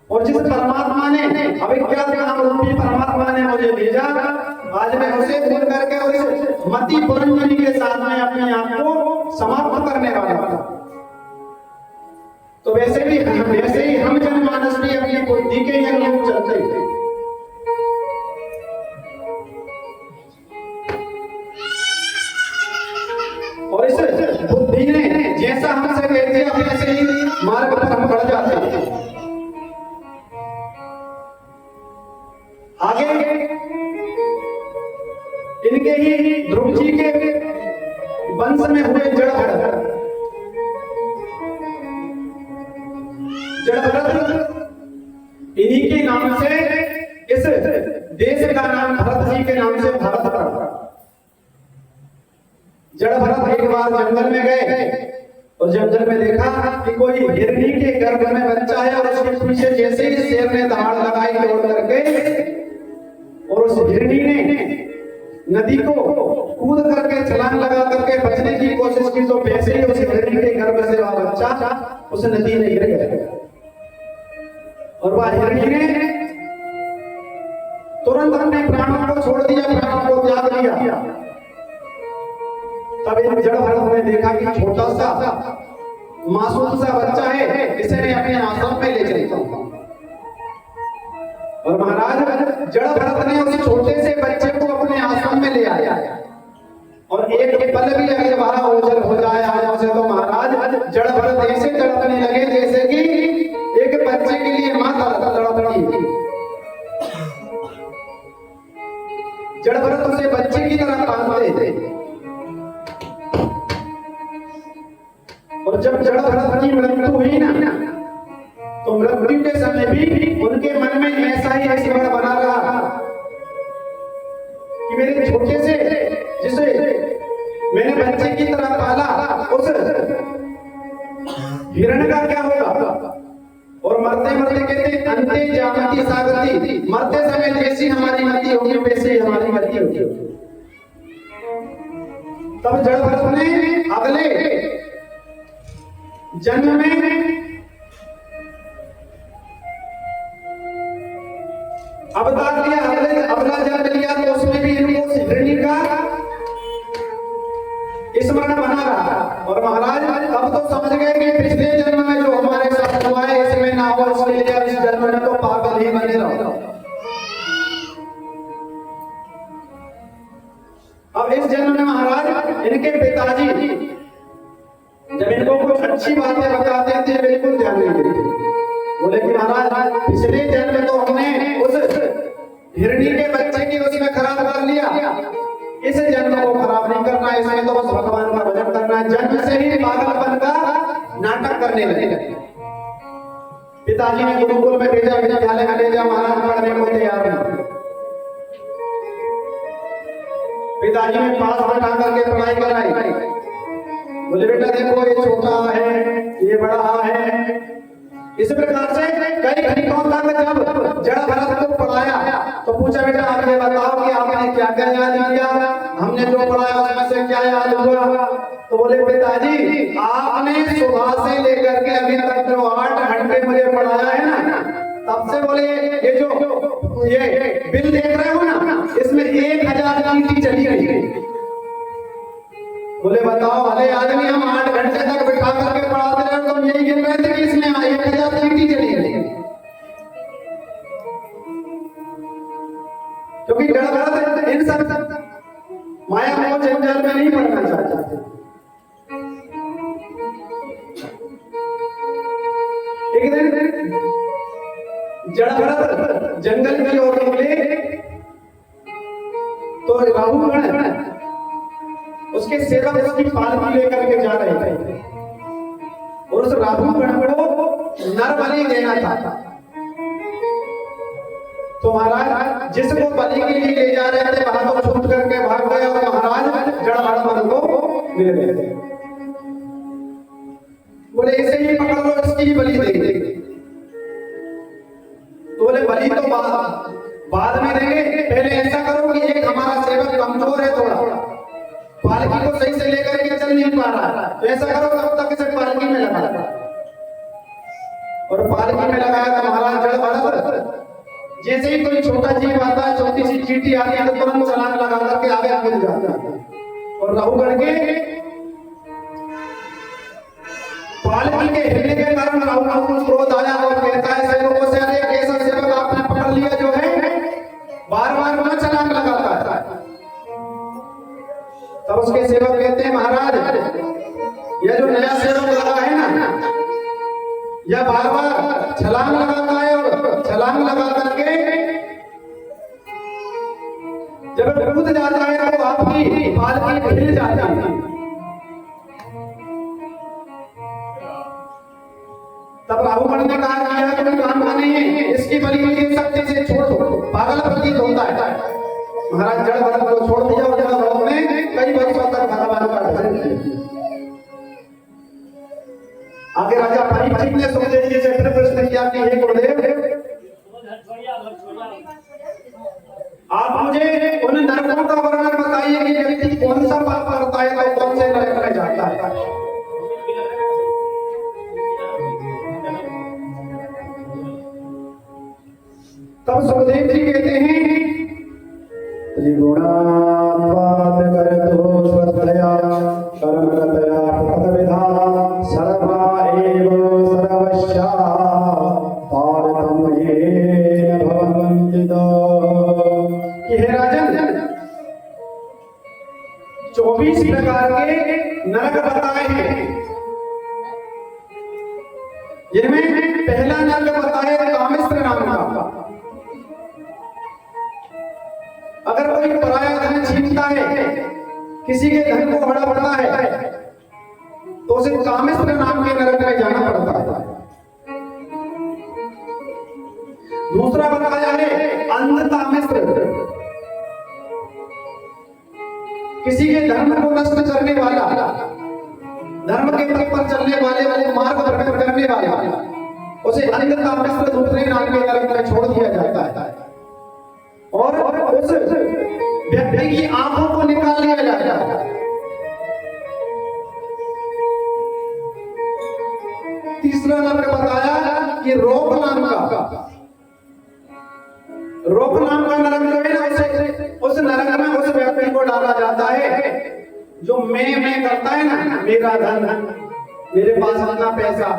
[SPEAKER 1] और जिस परमात्मा ने अभिज्ञात नाम रूपी परमात्मा ने मुझे भेजा, आज मैं उसे भूल करके उस मति पुरंजनी के साथ में अपने आप को समाप्त करने वाला था। तो वैसे ही हम जनमानस भी अपनी बुद्धि के अनुरूप चलते थे। और इस बुद्धि ने जैसा हमसे कह दिया वैसे ही मार्ग पर हम बढ़ जाते हैं। आगे इनके ही ध्रुव जी के वंश में हुए जड़ भरत, इन्हीं के नाम से इस देश का नाम भरत जी के नाम से भरत पड़ा। जड़ भरत एक बार जंगल में गए और जंगल में देखा कि कोई हिरनी के गर्भ में बच्चा है, और उसके पीछे जैसे ही शेर ने दहाड़ लगाई दौड़ करके, और उस हिरनी ने नदी को कूद करके छलांग लगा करके बचने की कोशिश की, तो वैसे ही उस हिरनी के गर्भ से वह बच्चा उस नदी में गिर गया। और वह हिरनी ने तुरंत अपने प्राणों को छोड़ दिया, प्राणों को त्याग दिया। तब इन जड़ भरत ने देखा कि छोटा सा मासूम सा बच्चा है, इसे मैं अपने आश्रम में ले चलता हूं। और महाराज जड़ भरत ने उस छोटे से बच्चे को अपने आश्रम में ले आया, और एक पल भी अगर वहां ओझल हो जाए आज से, तो महाराज जड़ भरत ऐसे तड़पने लगे जैसे कि एक बच्चे के लिए मां तड़पती। भी उनके मन में ऐसा ही स्मरण बना रहा कि मेरे छोटे से जिसे मैंने बच्चे की तरह पाला उस हिरण का क्या होगा। और मरते मरते कहते अंते जामती सागती, मरते समय जैसी हमारी मति होगी वैसे ही हमारी मति होगी। तब जड़ भरत ने अगले जन्म में अवतार लिया, अगला जन्म लिया, तो उसमें भी इनको हिरणी का स्मरण बना रहा। और महाराज अब तो समझ गए कि पिछले जन्म में जो हमारे साथ हुआ है इसमें ना हुआ, इसके लिए इस जन्म में तो पागल ही बने रहो। अब इस जन्म में महाराज इनके पिताजी जब इनको कुछ अच्छी बातें बताते थे बिल्कुल ध्यान नहीं देते। बोले कि महाराज पिछले जन्म में तो हमने उस हिरणी के बच्चे की उसमें खराब कर लिया, इस जन्म को खराब नहीं करना है, इसमें तो बस भगवान का भजन करना है। जन्म से ही पागलपन का नाटक करने लगे। पिताजी ने गुरुकुल में भेजा, विद्यालय में ले जा, महाराज पढ़ने को तैयार नहीं। पिताजी ने पास बैठा करके पढ़ाई कराई। बोले बेटा देखो ये छोटा है, ये बड़ा है। इस प्रकार से कई घंटों तक जब जड़ भरत को पढ़ाया तो पूछा बेटा आप ये बताओ कि आपने क्या क्या याद किया, हमने जो पढ़ाया उसमें से क्या याद हुआ। तो बोले पिताजी आपने सुबह से लेकर के अभी तक जो 8 घंटे मुझे पढ़ाया है ना, तब से बोले ये जो ये बिल देख रहे हो ना इसमें 1000 चीटी चली गई। बोले बताओ भले आदमी हम 8 घंटे तक बिठा करके पढ़ाते रहे तो यही गिन रहे थे कि इसमें 1000 चीटी चली गई। क्योंकि जड़ भरत इन सब माया मोह जंजाल में नहीं पड़ना चाहते। एक दिन जड़ भरत जंगल की ओर निकले तो राहुगण उसके सेवक उसकी पालकी लेकर के जा रहे थे और उस राहुगण को नर बलि देना था। तो महाराज जिसको बलि के लिए ले जा रहे थे वहां तो छूट करके भाग गए और महाराज जड़ भरत को ले गए। बोले इसे ही पकड़ लो, इसकी ही बलि दे देंगे। तो बोले बलि तो बाद में देंगे, पहले ऐसा करो कि एक हमारा सेवक कमजोर है थोड़ा, पालकी को सही से लेकर के चल नहीं पा रहा, तो ऐसा करो तब तक इसे पालकी में लगा। और पालकी में लगाया तो महाराज जड़ भरत जैसे ही कोई छोटा जीव आता है, छोटी सी चींटी आती है तो तुरंत छलांग लगा करके आगे आगे जाता है। और राहुगण के पालकी के हिलने के कारण राहुगण को क्रोध आया और कहता है सेवकों से, अरे कैसा सेवक आपने पकड़ लिया जो है बार बार ना छलांग लगाता है। तब उसके सेवक कहते हैं महाराज यह जो नया सेवक लगा है ना, यह बार बार छलांग लगाता है और छलांग लगा करके जब कूद जाता है तो आपकी पालकी हिल जाती है। तब राहुगण ने कहा कि यह कोई काम का नहीं है, इसकी बलि के शक्ति से छोड़ दो, पागल प्रतीत होता है। महाराज जड़ भरत को छोड़ दिया और जड़ भरत ने कई वर्षों तक भगवान का भजन किया। आगे राजा परीक्षित ने सुखदेव जी से फिर प्रश्न किया कि हे गुरुदेव आप मुझे उन नरकों का वर्णन बताइए कि व्यक्ति कौन सा पाप करता है तो कौन से नरक में जाता है। तब सुखदेव जी कहते हैं त्रिगुणात्वात् करतो स्वतया कर्मरतया पदविधा सर्वा एव सर्वस्या तारतम्येन भवन्ति। हे राजन 24 प्रकार के नरक बताए हैं, जिनमें पहला नरक बताया कामेश्वर नाम का। अगर कोई पराया धन छीनता है, किसी के धन को हड़पता है तो उसे कामेश्वर नाम के नरक में जाना पड़ता है। दूसरा बताया है अंधता मिश्र, किसी के धर्म को नष्ट करने वाला, धर्म के पथ पर चलने वाले मार्ग प्रकट करने वाला, उसे अंधता मिश्र दूसरे नाम के नरक में छोड़ दिया जाता है और उस व्यक्ति की आंखों को निकाल लिया जाता है। तीसरा नरक बताया कि रोक नाम का नरक जो है ना, उस नरक में उस व्यक्ति को डाला जाता है जो मैं करता है ना, मेरा धन, मेरे पास इतना पैसा,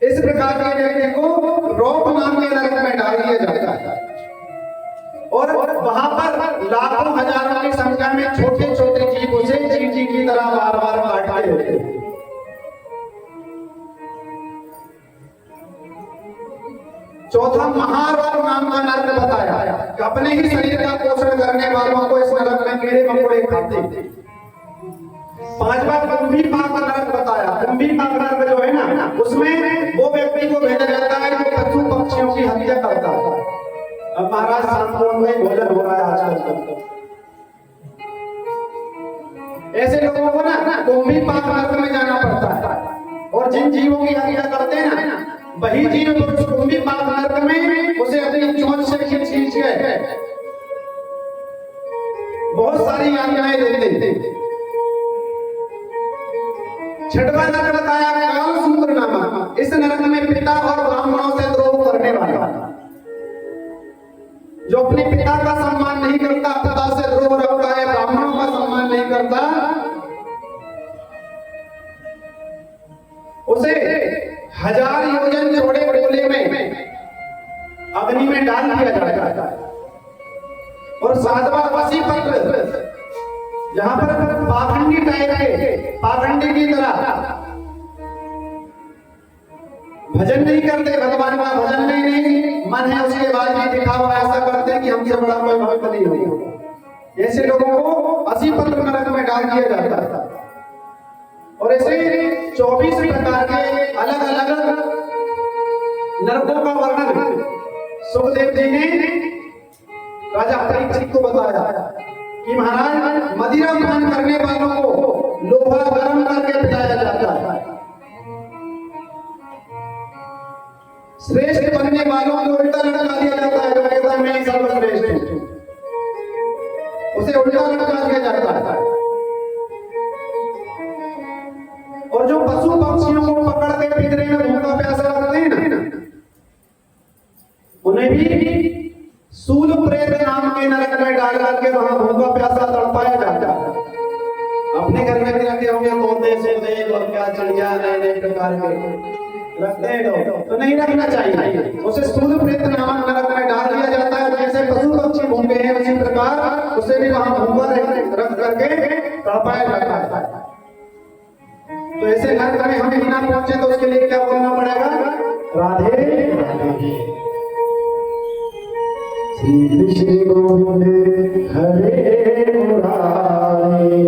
[SPEAKER 1] इस प्रकार के व्यक्ति को रोक नाम के नरक में डाल दिया जाता है और वहां पर लाखों हजारों की संख्या में छोटे छोटे जीव उसे चींटी की तरह बार बार काटते होते हैं। चौथा महारोग नाम का नरक बताया कि अपने ही शरीर का पोषण करने वालों को इस नरक में कीड़े मकोड़े खाते हैं। पांचवा कुंभी पाक नरक बताया। कुंभी पाक नरक जो है ना, उसमें वो व्यक्ति को भेजा जाता है जो पशु पक्षियों की हत्या करता है। अब महाराज शाम को उनका भोजन हो रहा है आजकल, ऐसे लोगों को ना कुंभी पाक नरक में जाना पड़ता है और जिन जीवों की हत्या करते हैं ना, वही जीव तो कुंभी पाक नरक में उसे अपनी चोंच से खींच के बहुत सारी यातनाएं देते हैं। छठवां नरक बताया कालसूत्र नामक, इस नरक में पिता और ब्राह्मणों से द्रोह करने वाला, जो अपने पिता का सम्मान नहीं करता, पिता से द्रोह रखता है, ब्राह्मणों का सम्मान नहीं करता, उसे 1000 योजन चौड़े गोले में अग्नि में डाल दिया जाता है। और 7वां वसी पत्र, जहां पर पाखंडी टाइप के, पाखंडी की तरह भजन नहीं करते, भगवान का भजन नहीं मन है, उसके बाद भी दिखावा ऐसा करते कि हमसे बड़ा कोई भक्त नहीं होगा, ऐसे लोगों को असी पत्र नरक में डाल दिया जाता है। और ऐसे 24 प्रकार के अलग अलग नरकों का वर्णन सुखदेव जी ने राजा परीक्षित को बताया कि महाराज मदिरा पान करने वालों को लोहा गर्म करके पिलाया जाता है, श्रेष्ठ बनने वालों को उल्टा लटका दिया जाता है, जो कहता है मैं सर्वश्रेष्ठ हूं, उसे उल्टा लटका दिया जाता है। और जो पशु पक्षियों को पकड़ के पिंजरे में भूखा प्यासा रखते हैं ना, उन्हें भी सूल प्रेत नाम के नरक में डाल करके वहां भूखा प्यासा तड़पाया जाता है। अपने घर में भी रखे होंगे तोते से देव और क्या चिड़िया नए प्रकार के रखते हैं लोग, तो नहीं रखना चाहिए, उसे सूल प्रेत नामक नरक में डाल दिया जाता है। जैसे पशु पक्षी भूखे हैं उसी प्रकार उसे भी वहां भूखा रख करके तड़पाया जाता है। तो ऐसे नरक में हम ही ना पहुंचे तो उसके लिए क्या बोलना पड़ेगा? राधे राधे। श्री कृष्ण गोविंद हरे मुरारी,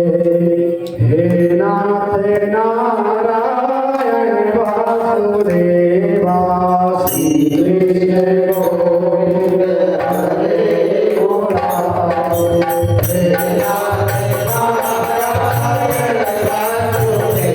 [SPEAKER 1] हे नाथ नारायण वासुदेवा। श्री कृष्ण गोविंद हरे मुरारी, हे नाथ नारायण वासुदेवा।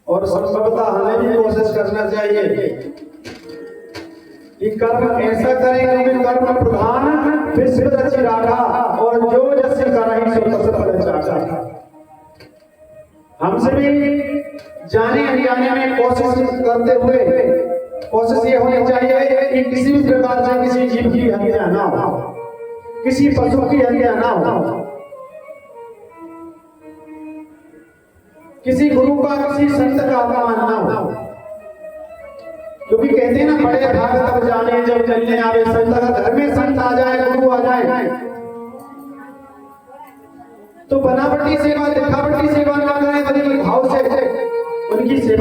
[SPEAKER 1] और संभवतः हमें भी कोशिश करना चाहिए कि कर्म ऐसा करेंगे कि कर्म प्रधान विश्व रचि राखा और जो जस्य करहि सो तस फल चाखा। हमसे भी जाने अनजाने में कोशिश करते हुए कोशिश ये होनी चाहिए कि किसी भी प्रकार से किसी जीव की हत्या ना हो, किसी पशु की हत्या ना हो, किसी गुरु का किसी संत का अपमान ना हो। क्योंकि कहते हैं ना, बड़े भाग तब जाने जब चलने आवे संत। घर में संत आ जाए, गुरु आ जाए तो बनावटी सेवा दिखावटी सेवा ना करें, बल्कि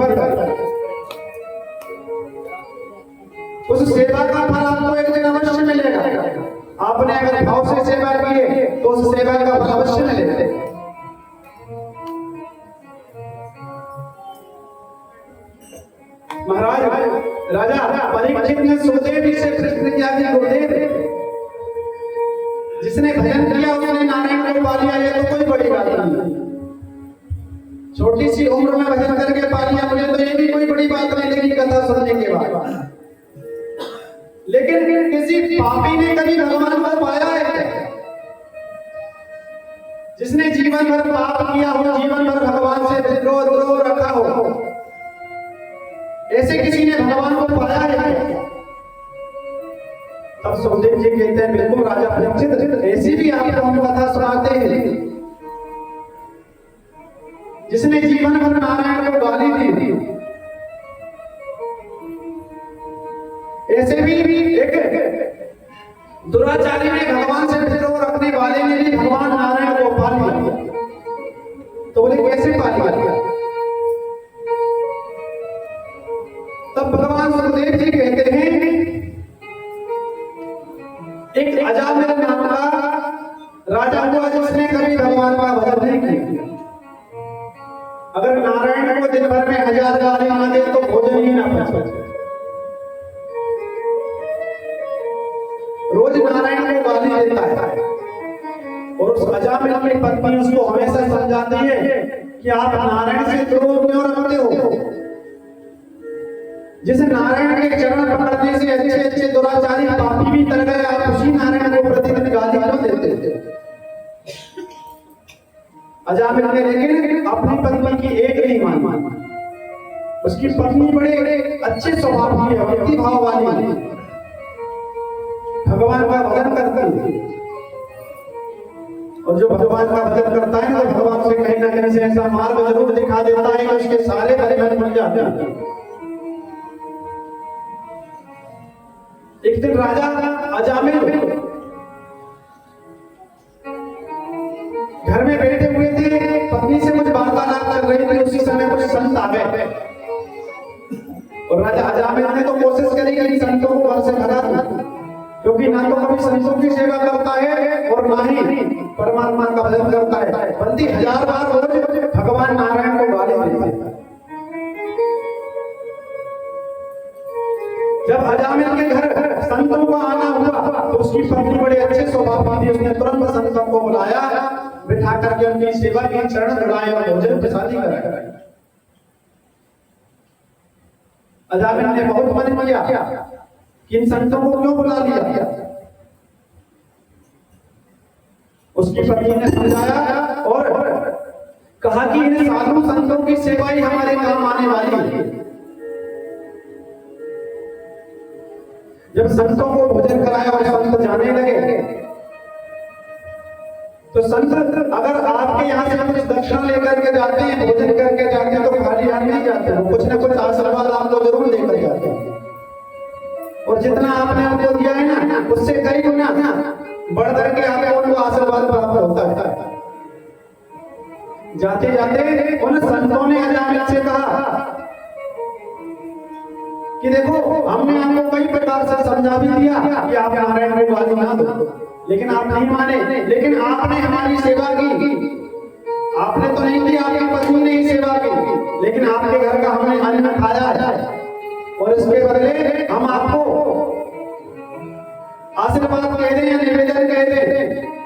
[SPEAKER 1] सेवक, उस सेवा का फल आपको एक दिन अवश्य मिलेगा। आपने अगर भाव से सेवा की है तो उस सेवा का फल अवश्य मिलेगा। महाराज राजा परीक्षित ने सुखदेव जी से प्रश्न किया कि गुरुदेव, जिसने भजन किया उसने नारायण को पा लिया, ये तो कोई बड़ी बात नहीं। छोटी सी उम्र में भजन करके पा लिया मुझे तो ये भी कोई बड़ी बात नहीं लगी कथा सुनने के बाद। लेकिन किसी पापी ने कभी भगवान को पाया है? जिसने जीवन भर पाप किया हो, जीवन भर भगवान से विद्रोह रखा हो, ऐसे किसी ने भगवान को पाया है? तब सुखदेव जी कहते हैं बिल्कुल राजा परीक्षित, ऐसी भी आपको हम कथा सुनाते हैं। जिसने जीवन भर नारायण को गाली दी, ऐसे भी एक दुराचारी ने भगवान से विद्रोह रखने वाले ने भी भगवान नारायण को पा लिया। तो बोले कैसे पा लिया? तब भगवान सुखदेव जी कहते हैं एक अजामिल नाम का राजा हुआ जिसने कभी भगवान का भजन नहीं किया। अगर नारायण को दिन भर में 1000 गाली ना दे तो भोजन ही ना पचे। रोज नारायण को गाली देता है और उस अजामिल की पत्नी उसको हमेशा समझाती है कि आप नारायण से द्रोह क्यों रखते हो? जिसे नारायण के चरण पकड़ने से अच्छे अच्छे दुराचारी पापी भी तर गए, आप उसी नारायण को प्रतिदिन गाली क्यों देते थे? अजामिल ने लेकिन अपनी पत्नी की एक नहीं मानी। उसकी पत्नी बड़े अच्छे स्वभाव की है, भक्ति भाव वाली, भगवान का भजन करती है। और जो भगवान का भजन करता है तो भगवान से कहीं ना कहीं से ऐसा मार्ग जरूर दिखा देता है कि उसके सारे भजन बन जाते हैं। एक दिन राजा अजामिल घर में बैठे हुए थे, पत्नी से कुछ वार्तालाप कर रही थी। उसी समय कुछ संत आ गए और राजा अजामिल ने तो कोशिश करी कि संतों को घर से भगा दूं, क्योंकि ना तो कभी संतों की सेवा करता है और ना ही परमात्मा का भजन करता है। बल्कि 1000 बार रोज भगवान नारायण को गाली देता है। जब अजामिल के घर संतों का आना हुआ तो उसकी पत्नी बड़े अच्छे स्वभाव की थी। उसने तुरंत संतों को बुलाया, बिठा करके उनकी सेवा की, चरण धुलाए और भोजन प्रसादी कराई। अजामिल ने बहुत मन किया कि इन संतों को क्यों बुला लिया। उसकी पत्नी ने समझाया और कहा कि इन साधु संतों की सेवा ही हमारे काम आने वाली है। जब संतों को भोजन कराया और संत जाने लगे तो संत अगर आपके यहाँ से कुछ दक्षिणा लेकर के जाते हैं, भोजन करके जाते हैं, तो खाली हाथ नहीं जाते हैं, कुछ न कुछ आशीर्वाद आपको जरूर लेकर जाते हैं। और जितना आपने उनको दिया है ना, उससे कई गुना बढ़ करके आपको उनको आशीर्वाद प्राप्त होता है। जाते जाते उन संतों ने अजामिल से कहा कि देखो, हमने आपको कई प्रकार से समझा भी दिया कि आप नारायण को गाली ना दो, लेकिन आप नहीं माने। लेकिन आपने हमारी सेवा की, आपने तो नहीं की, आपकी पत्नी ने ही सेवा की, लेकिन आपके घर का हमने अन्न खाया है और इसके बदले हम आपको आशीर्वाद कह दें या निवेदन कह दें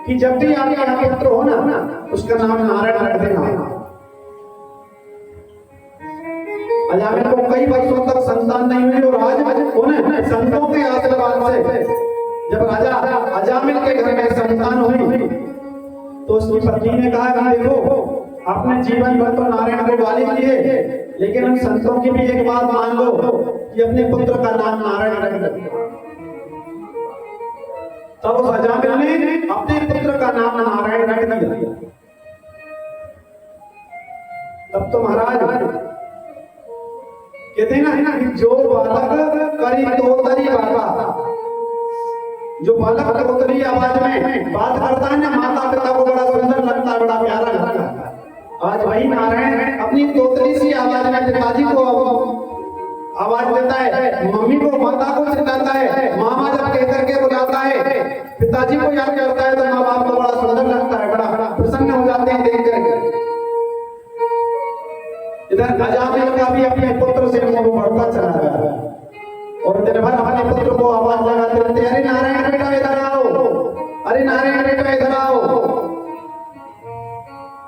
[SPEAKER 1] कि जब भी आपके यहाँ पुत्र हो ना, उसका नाम नारायण रख देना। अजामिल को कई वर्षों तक संतान नहीं हुई और आज उन्हें संतों के आशीर्वाद से जब राजा अजामिल के घर में संतान हुई तो उसकी पत्नी ने कहा कि देखो, आपने जीवन भर तो नारायण को गाली दी है, लेकिन उन संतों की भी एक बात मान लो कि अपने पुत्र का नाम नारायण रख दो। तब उस अजामिल ने अपने पुत्र का नाम नारायण रख दिया। तब तो महाराज कहते हैं ना कि जो बालक करी तो तरी बाबा, जो बालक तोतरी आवाज में बात करता है ना, माता पिता को बड़ा सुंदर लगता है, बड़ा प्यारा लगता है। आज वही नारायण अपनी तोतरी सी आवाज में पिताजी को आवाज देता है, मम्मी को माता को चिल्लाता है, मामा जब कह करके बुलाता है, पिताजी को याद करता है तो माँ बाप को बड़ा सुंदर लगता है, बड़ा प्रसन्न हो जाते हैं देख करके। इधर अजामिल का भी अपने पुत्र से मोह बढ़ता चला गया और दिन भर अपने पुत्र को आवाज लगाते रहते, अरे नारायण बेटा इधर आओ, अरे नारायण बेटा इधर आओ।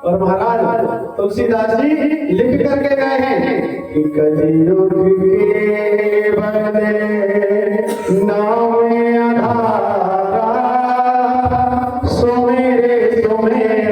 [SPEAKER 1] और महाराज तुलसीदास जी लिख करके गए हैं कि कलियुग के बदले नाम आधारा सुमेरे सुमेरे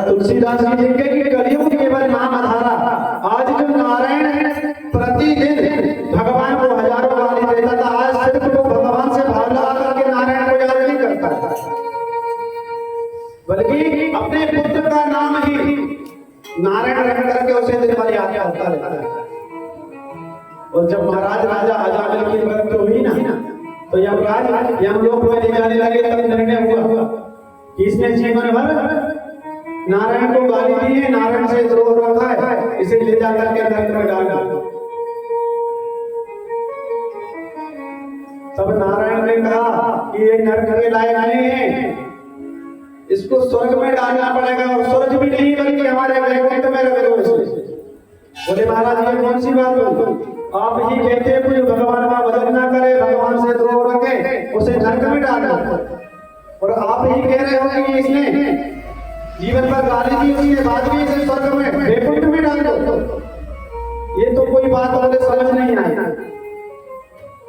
[SPEAKER 1] तुलसीदास जी लिखते कि कलियुग केवल नाम आधारा। आज जो नारायण प्रतिदिन भगवान को हजारों गाली देता था, आज सिर्फ वो भगवान से भाव लगा करके नारायण को याद नहीं करता, बल्कि अपने पुत्र का नाम ही नारायण रख करके उसे दिन भर याद करता रहता है। और जब महाराज राजा अजामिल की मृत्यु हुई ना, तो यमराज यमलोक में ले जाने लगे, तब निर्णय हुआ कि इसने जीवन भर नारायण को गाली दी है, नारायण से द्रोह रखा है, इसे ले जाकर के नरक में डाल दो। तब नारायण ने कहा कि ये नरक के लायक नहीं है, इसको स्वर्ग में डालना पड़ेगा, और स्वर्ग भी नहीं बल्कि हमारे वैकुंठ में रख दो इसे। बोले महाराज ये कौन सी बात हुई, आप ही कहते हैं कोई भगवान का भजन ना करे, भगवान से द्रोह रखे, उसे नरक में डाल दो, और आप ही कह रहे हो कि इसने जीवन भर गाली दी, उसके बाद भी इसे स्वर्ग में वैकुंठ में डाल दो, ये तो कोई बात मुझे समझ नहीं आई।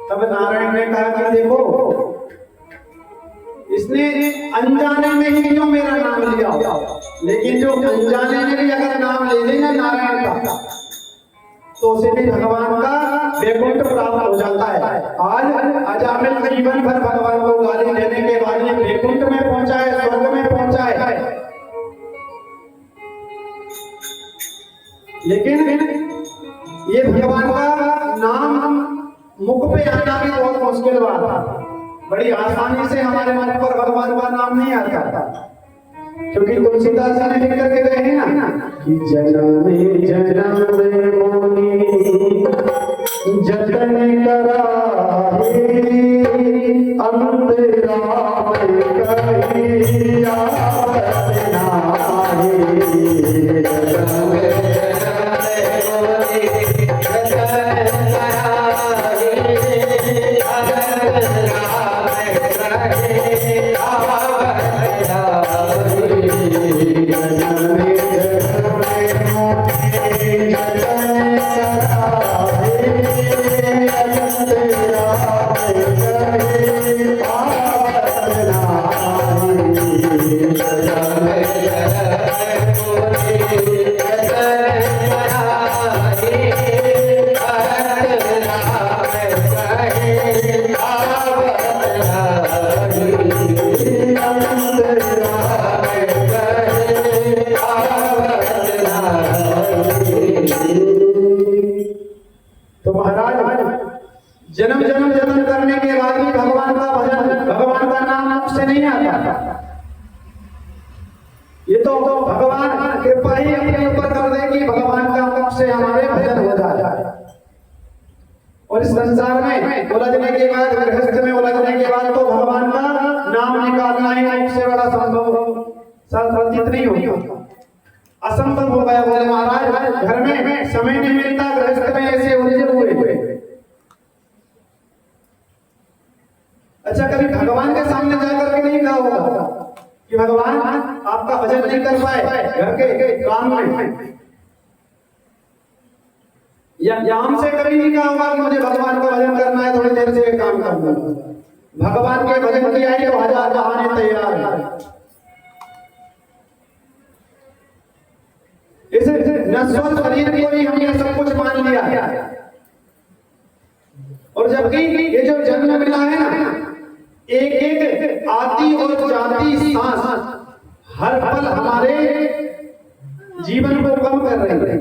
[SPEAKER 1] तब नारायण ने कहा कि देखो, इसने अनजाने में ही क्यों मेरा नाम लिया, लेकिन जो अनजाने में भी अगर नाम ले लेना नारायण का, तो उसे भी भगवान का वैकुंठ प्राप्त हो जाता है। आज अजामिल जीवन भर भगवान को गाली देने के बाद ये वैकुंठ में पहुंचा है, स्वर्ग में पहुंचा है, लेकिन ये भगवान का नाम मुख पे आना भी बहुत मुश्किल बात है। बड़ी आसानी से हमारे मन पर भगवान का नाम नहीं आता, क्योंकि तुलसीदास जी ने लिख करके गए हैं ना कि जन्म जन्म मोनी जतन कराही अंतराम कही आवत नाही। जन्म जन्म जतन करने के बाद भी भगवान का भजन, भगवान का नाम मुख से नहीं आता। ये तो भगवान कृपा ही अपने ऊपर कर दे कि भगवान का मुख से हमारे भजन हो जाए। और इस संसार में उलझने के बाद, गृहस्थ में उलझने के बाद तो भगवान का नाम निकालना ही मुख से बड़ा संभव नहीं होता, असंभव हो गया। बोले महाराज घर में समय नहीं मिलता, गृहस्थ में ऐसे उलझे हुए। अच्छा, कभी भगवान के सामने जाकर के नहीं कहा होगा कि भगवान आपका भजन नहीं कर पाए घर के काम में, या हमसे कभी नहीं कहा होगा कि मुझे भगवान का भजन करना है, थोड़ी देर से काम करना। भगवान के भजन किया है तो हजार बहाने तैयार है। इस नश्वर शरीर को ही हमने सब कुछ मान लिया है। और जबकि ये जो जन्म मिला है ना, एक एक आती और जाती सांस हर पल हमारे जीवन को कम कर रही है।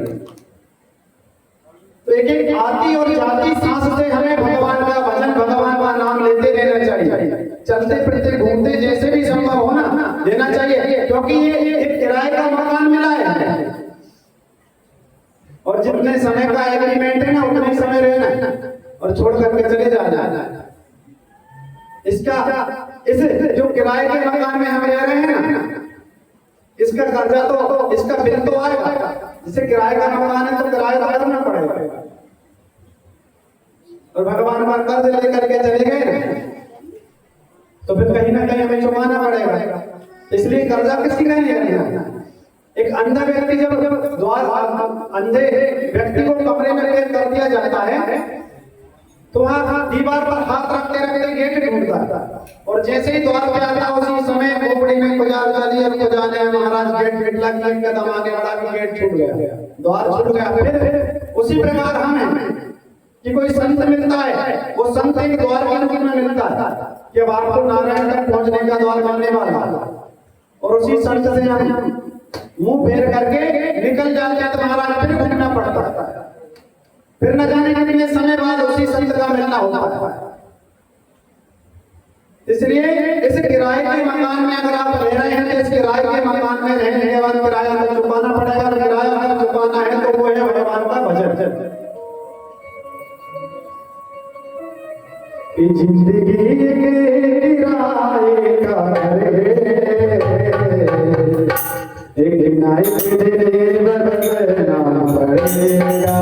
[SPEAKER 1] तो एक एक आती और जाती सांस से हमें भगवान का भजन, भगवान का नाम लेते रहना चाहिए। चलते फिरते घूमते जैसे भी संभव हो ना लेना चाहिए, क्योंकि ये एक किराए का मकान मिला है और जितने समय का एग्रीमेंट है ना उतने समय रहना और छोड़ करके चले जाना। इस जो किराए के मकान में हम रह रहे हैं ना, इसका कर्जा तो, इसका बिल तो आएगा। जिसे किराए का मकान है तो किराया तो भरना पड़ेगा। और भगवान का कर्ज लेकर के चले गए तो फिर कहीं ना कहीं हमें चुकाना पड़ेगा। इसलिए कर्जा किसकी नहीं लेना। एक अंधा व्यक्ति जब अंधे व्यक्ति को कमरे में कैद कर दिया जाता है तो वहां दीवार पर हाथ रखते रखते गेट ढूंढता, और जैसे ही द्वार पे आता उसी समय खोपड़ी में पुजार डाली और पुजाने महाराज गेट लग कदम आगे बढ़ा के गेट छूट गया, द्वार छूट गया। फिर उसी प्रकार हम हैं कि कोई संत मिलता है, वो संत एक द्वार के रूप में मिलता है कि अब आपको नारायण तक पहुंचने का द्वार बनने वाला, और उसी संत से हम मुंह फेर करके निकल जाते हैं तो महाराज फिर घूमना पड़ता है। फिर न जाने कितने समय बाद उसी संत का मिलना होता है। इसलिए इस किराए के मकान में अगर आप रह रहे हैं तो इस किराए के मकान में रहने के बाद किराया अगर चुकाना पड़ेगा। किराया अगर चुकाना है तो वो है भगवान का भजन। जिंदगी के किराए का एक दिन बदलना पड़ेगा।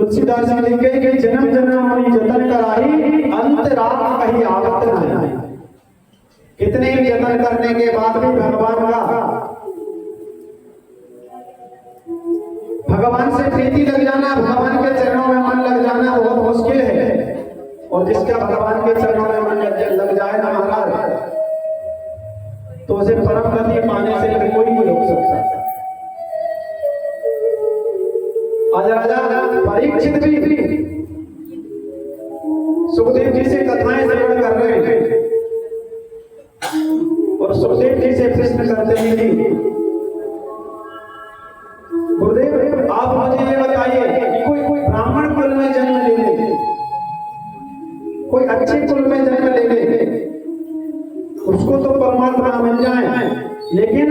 [SPEAKER 1] तुलसीदास जी लिखे कि जन्म जन्म मणि जतन कराई अंत राम कहीं आवत नहीं। कितने ही जतन करने के बाद भी भगवान से प्रीति लग जाना, भगवान के चरणों में मन लग जाना बहुत मुश्किल है। और जिसका भगवान के चरणों में मन लग जाए ना महाराज, तो उसे परम गति पाने से कोई नहीं रोक सकता। आज राजा परीक्षित भी सुखदेव जी से कथाएं श्रवण कर रहे हैं और सुखदेव जी से प्रश्न करते हैं, गुरुदेव आप मुझे ये बताइए कि कोई ब्राह्मण कुल में जन्म ले ले, कोई अच्छे कुल में जन्म ले ले, उसको तो परमात्मा मिल जाए, लेकिन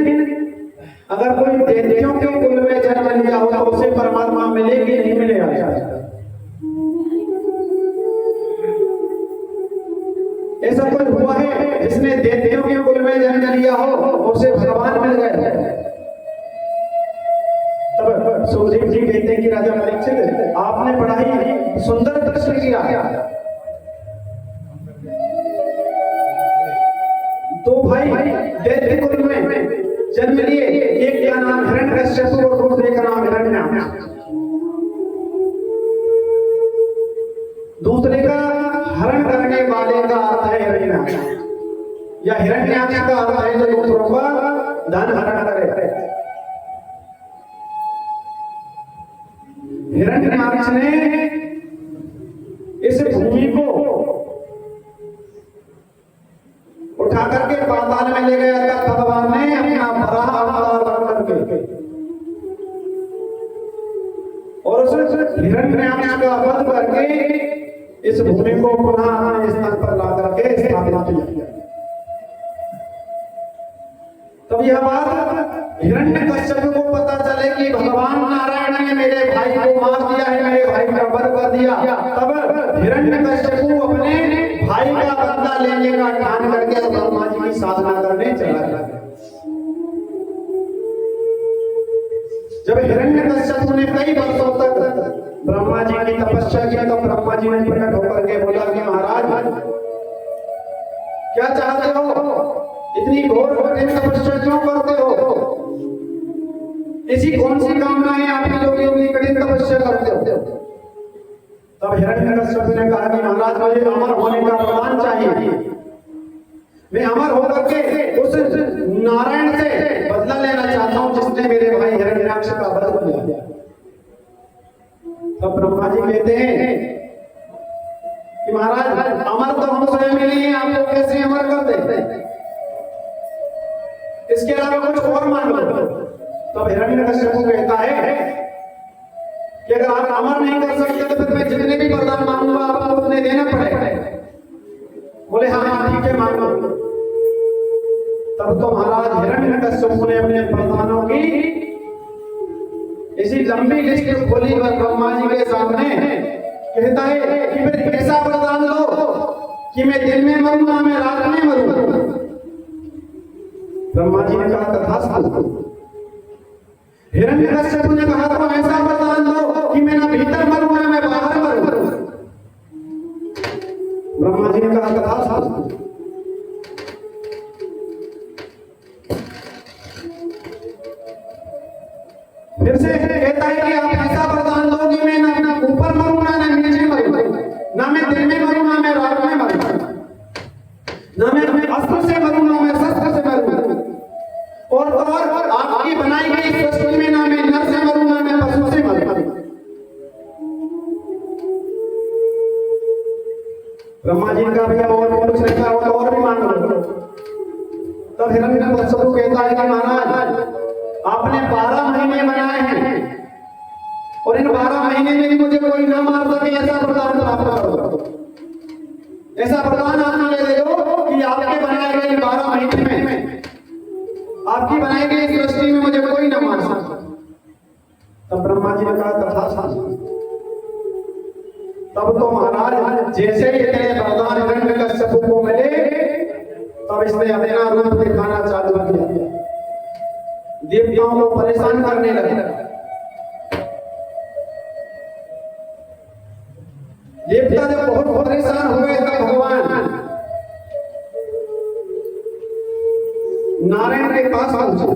[SPEAKER 1] अगर कोई दैत्यों के कुल में जन्म लिया हो तो उसे परमात्मा मिलेगी नहीं मिलेगा? ऐसा कोई हुआ है जिसने दैत्यों के कुल में जन्म लिया हो उसे भगवान मिल गए? तब सुखदेव जी कहते हैं कि राजा परीक्षित आपने बड़ा ही सुंदर प्रश्न किया। दो भाई दैत्य कुल में जन्म लिए, एक का नाम हिरण्यकश्यप और दूसरे का नाम हिरण्याक्ष। दूसरे का हरण करने वाले का अर्थ है हिरण्याक्ष, या हिरण्याक्ष का अर्थ है जो दूसरों का धन हरण करे। हिरण्याक्ष ने इस भूमि को उठा करके पाताल में ले गया था। भगवान ने अपना बड़ा अवतार करके और उस हिरण्याक्ष का वध करके इस भूमि को पुनः अपने स्थान पर ला करके स्थापित किया। तब यह बात हिरण्यकश्यप को पता चले कि भगवान नारायण ने मेरे भाई को मार दिया है, मेरे भाई का वध कर दिया। तब हिरण्यकश्यप अपने भाई का बदला लेने का ठान करके ब्रह्मा जी की साधना करने चला गया। जब हिरण्यकश्यप ने कई वर्षों तक ब्रह्मा जी की तपस्या की तो ब्रह्मा जी ने प्रकट होकर के बोला कि महाराज क्या चाहते हो, इतनी घोर कठिन तपस्या क्यों करते हो, ऐसी कौन सी कामनाएं आपकी लोग इतनी कठिन तपस्या करते हो? तब हिरण्यकश्यप ने कहा कि महाराज मुझे अमर होने का वरदान चाहिए, मैं अमर होकर के उस नारायण से बदला लेना चाहता हूं जिसने मेरे भाई हिरण्याक्ष का वध किया। तब ब्रह्मा जी कहते हैं कि महाराज अमर तो हम स्वयं नहीं है, आपको कैसे अमर कर देते हैं, इसके अलावा कुछ और मांग लो। तब हिरण्यकश्यप कहता है कि अगर आप अमर नहीं कर सकते तो फिर मैं जितने भी वरदान मांगूंगा आपको उतने देना पड़ेगा। बोले हाँ ठीक है मांग लो। तब तो महाराज हिरण्यकश्यप ने अपने वरदानों की इसी लंबी लिस्ट खोली ब्रह्मा जी के सामने, कहता है कि फिर ऐसा वरदान दो कि मैं दिन में मरूंगा, मैं रात में मरूंगा। ब्रह्मा जी ने कहा तथास्तु। हिरण्यकश्यप ने कहा तो ऐसा वरदान दो कि मैं ना भीतर मरूंगा ना मैं बाहर मरूंगा। ब्रह्मा जी ने कहा तथास्तु। फिर से कहता है कि आप ऐसा वरदान दो कि मैं ना ऊपर मरूंगा ना नीचे मरूंगा, ना मैं दिन में मरूंगा मैं रात में मरूंगा, ना मैं अस्त्र से मरूंगा मैं शस्त्र से मरूंगा, और आपकी बनाई गई सृष्टि में ना मैं नर से मरूंगा मैं पशु से मरूंगा। ब्रह्मा जी का भैया और कुछ नहीं था और भी मांग लो। तब हिरण्यकश्यप कहता है कि महाराज आपने 12 महीने बनाए हैं और इन 12 महीने में भी मुझे कोई ना मार सके ऐसा वरदान प्राप्त कर दो। ऐसा वरदान आप मुझे दे दो कि आपके बनाए गए 12 महीने में आपकी बनाई गई सृष्टि में मुझे कोई ना मार सके। तब ब्रह्मा जी ने कहा तथास्तु। तब तो महाराज जैसे ही इतने वरदान हिरण्यकश्यप को मिले तब इसने अपना रूप दिखाना चालू किया, देवताओं को परेशान करने लगा। देवता जब बहुत परेशान हो गए तब भगवान नारायण के पास पहुंचे।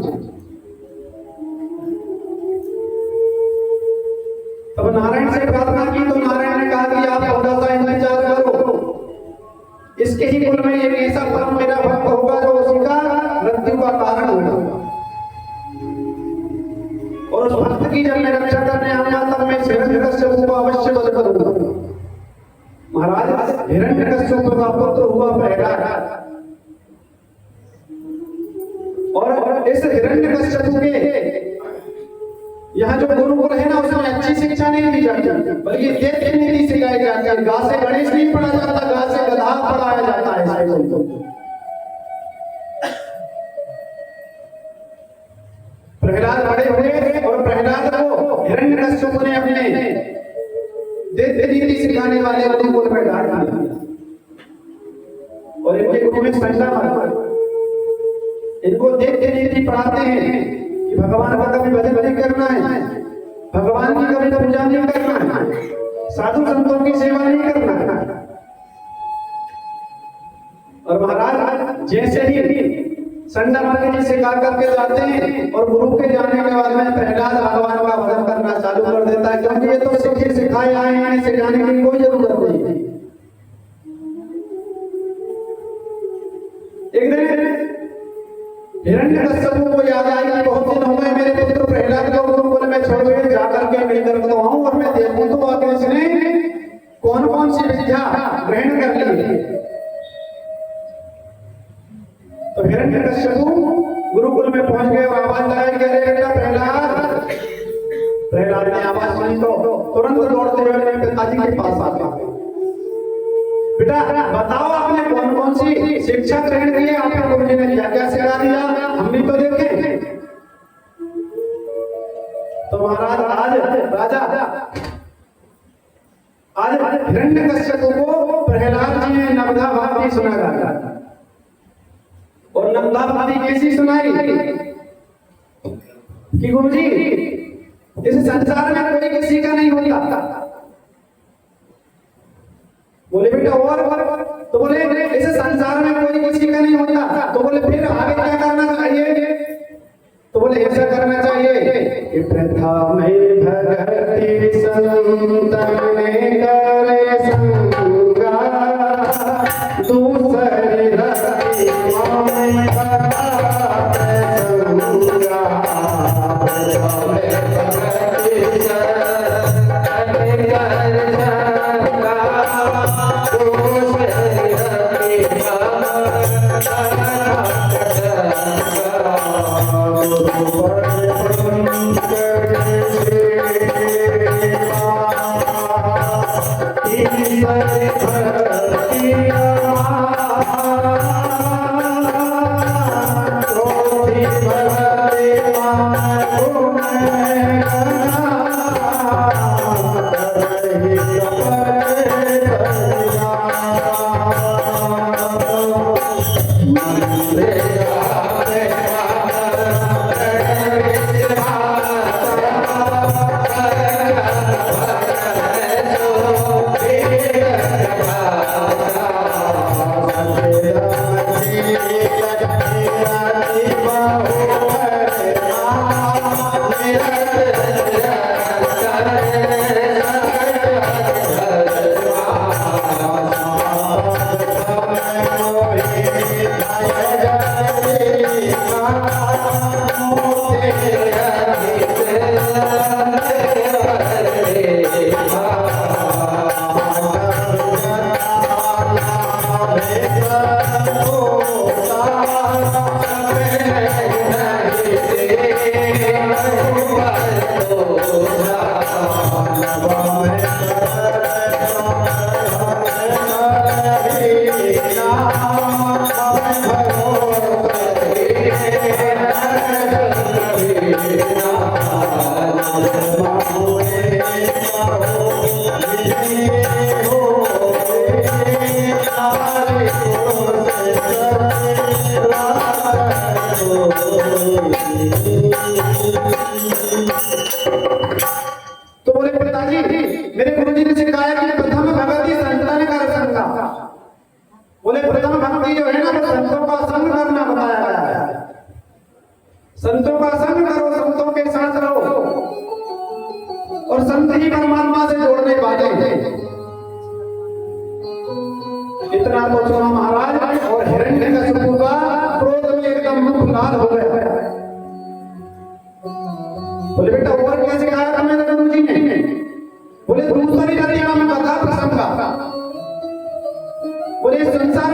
[SPEAKER 1] तब नारायण से प्रार्थना की तो नारायण ने कहा कि आप थोड़ा सा इंतजार करो, इसके ही कुल में एक ऐसा परम मेरा भक्त होगा जो उसी का मृत्यु का कारण होगा, और उस भक्त की जब मैं रक्षा करने आऊंगा तब मैं हिरण्यकश्यप को अवश्य वध करूंगा। महाराज हिरण्यकश्यप का पुत्र हुआ प्रहलाद, और इस हिरण्यकश्यप के यहाँ जो गुरुकुल है ना उसमें अच्छी शिक्षा नहीं दी जाती, बल्कि देव नीति सिखाई जाती है। गा से गणेश नहीं पढ़ा जाता, गा से गधा पढ़ाया जाता है। प्रहलाद बड़े हुए और प्रहलाद को हिरण्यकश्यप ने अपने देव नीति सिखाने वाले गुरुकुल में डाल दिया, और इनके गुरु में संडा मारा। इनको देव नीति पढ़ाते हैं कि भगवान का कभी भजन नहीं करना है, भगवान की कभी पूजा नहीं करना है, साधु संतों की सेवा नहीं करना है। और महाराज जैसे ही संडा मार्ग जी से गा करके जाते हैं और गुरु के जाने के बाद में प्रहलाद भगवान का भजन करना चालू कर देता है, क्योंकि ये तो सीखे सिखाए आए हैं, सिखाने की कोई जरूरत नहीं। एक दिन हिरण्यकश्यप को याद आई कि बहुत दिन हो गए मेरे पुत्र प्रहलाद को गुरुकुल में छोड़ के जाकर के मिलकर तो आऊं और मैं देखूं तो आगे इसने कौन कौन सी विद्या ग्रहण कर ली है। तो हिरण्यकश्यप गुरुकुल में पहुंच गए और आवाज लगाई कि अरे बेटा प्रहलाद। प्रहलाद ने आवाज सुनी तो तुरंत दौड़ते हुए अपने पिताजी के पास आ गए। बेटा बताओ आपने कौन कौन सी शिक्षा ग्रहण की है, आपके गुरुजी ने क्या क्या सिखा दिया, हम भी तो देखें। तो महाराज आज हिरण्यकश्यप को प्रहलाद जी ने नवधा भक्ति सुनाया, और नवधा भक्ति कैसी सुनाई कि गुरुजी इस संसार में कोई किसी का नहीं होता। बोले बेटा और तो बोले इस संसार में कोई किसी का नहीं होता। तो बोले फिर आगे क्या करना चाहिए? तो बोले ऐसा करना चाहिए कि प्रथम भक्ति संतन करे संगा, दूसरी भक्ति माने संगा, तो बोले पिताजी मेरे गुरुजी ने सिखाया कि प्रथम भगवत इतना तो सुना महाराज, और हिरण्यकशिपु का क्रोध में एकदम मुख लाल हो गया। बोले बेटा और कैसे कहा था मेरे गुरुजी ने? बोले दूसरी नदियों में कथा प्रसंग का। बोले संसार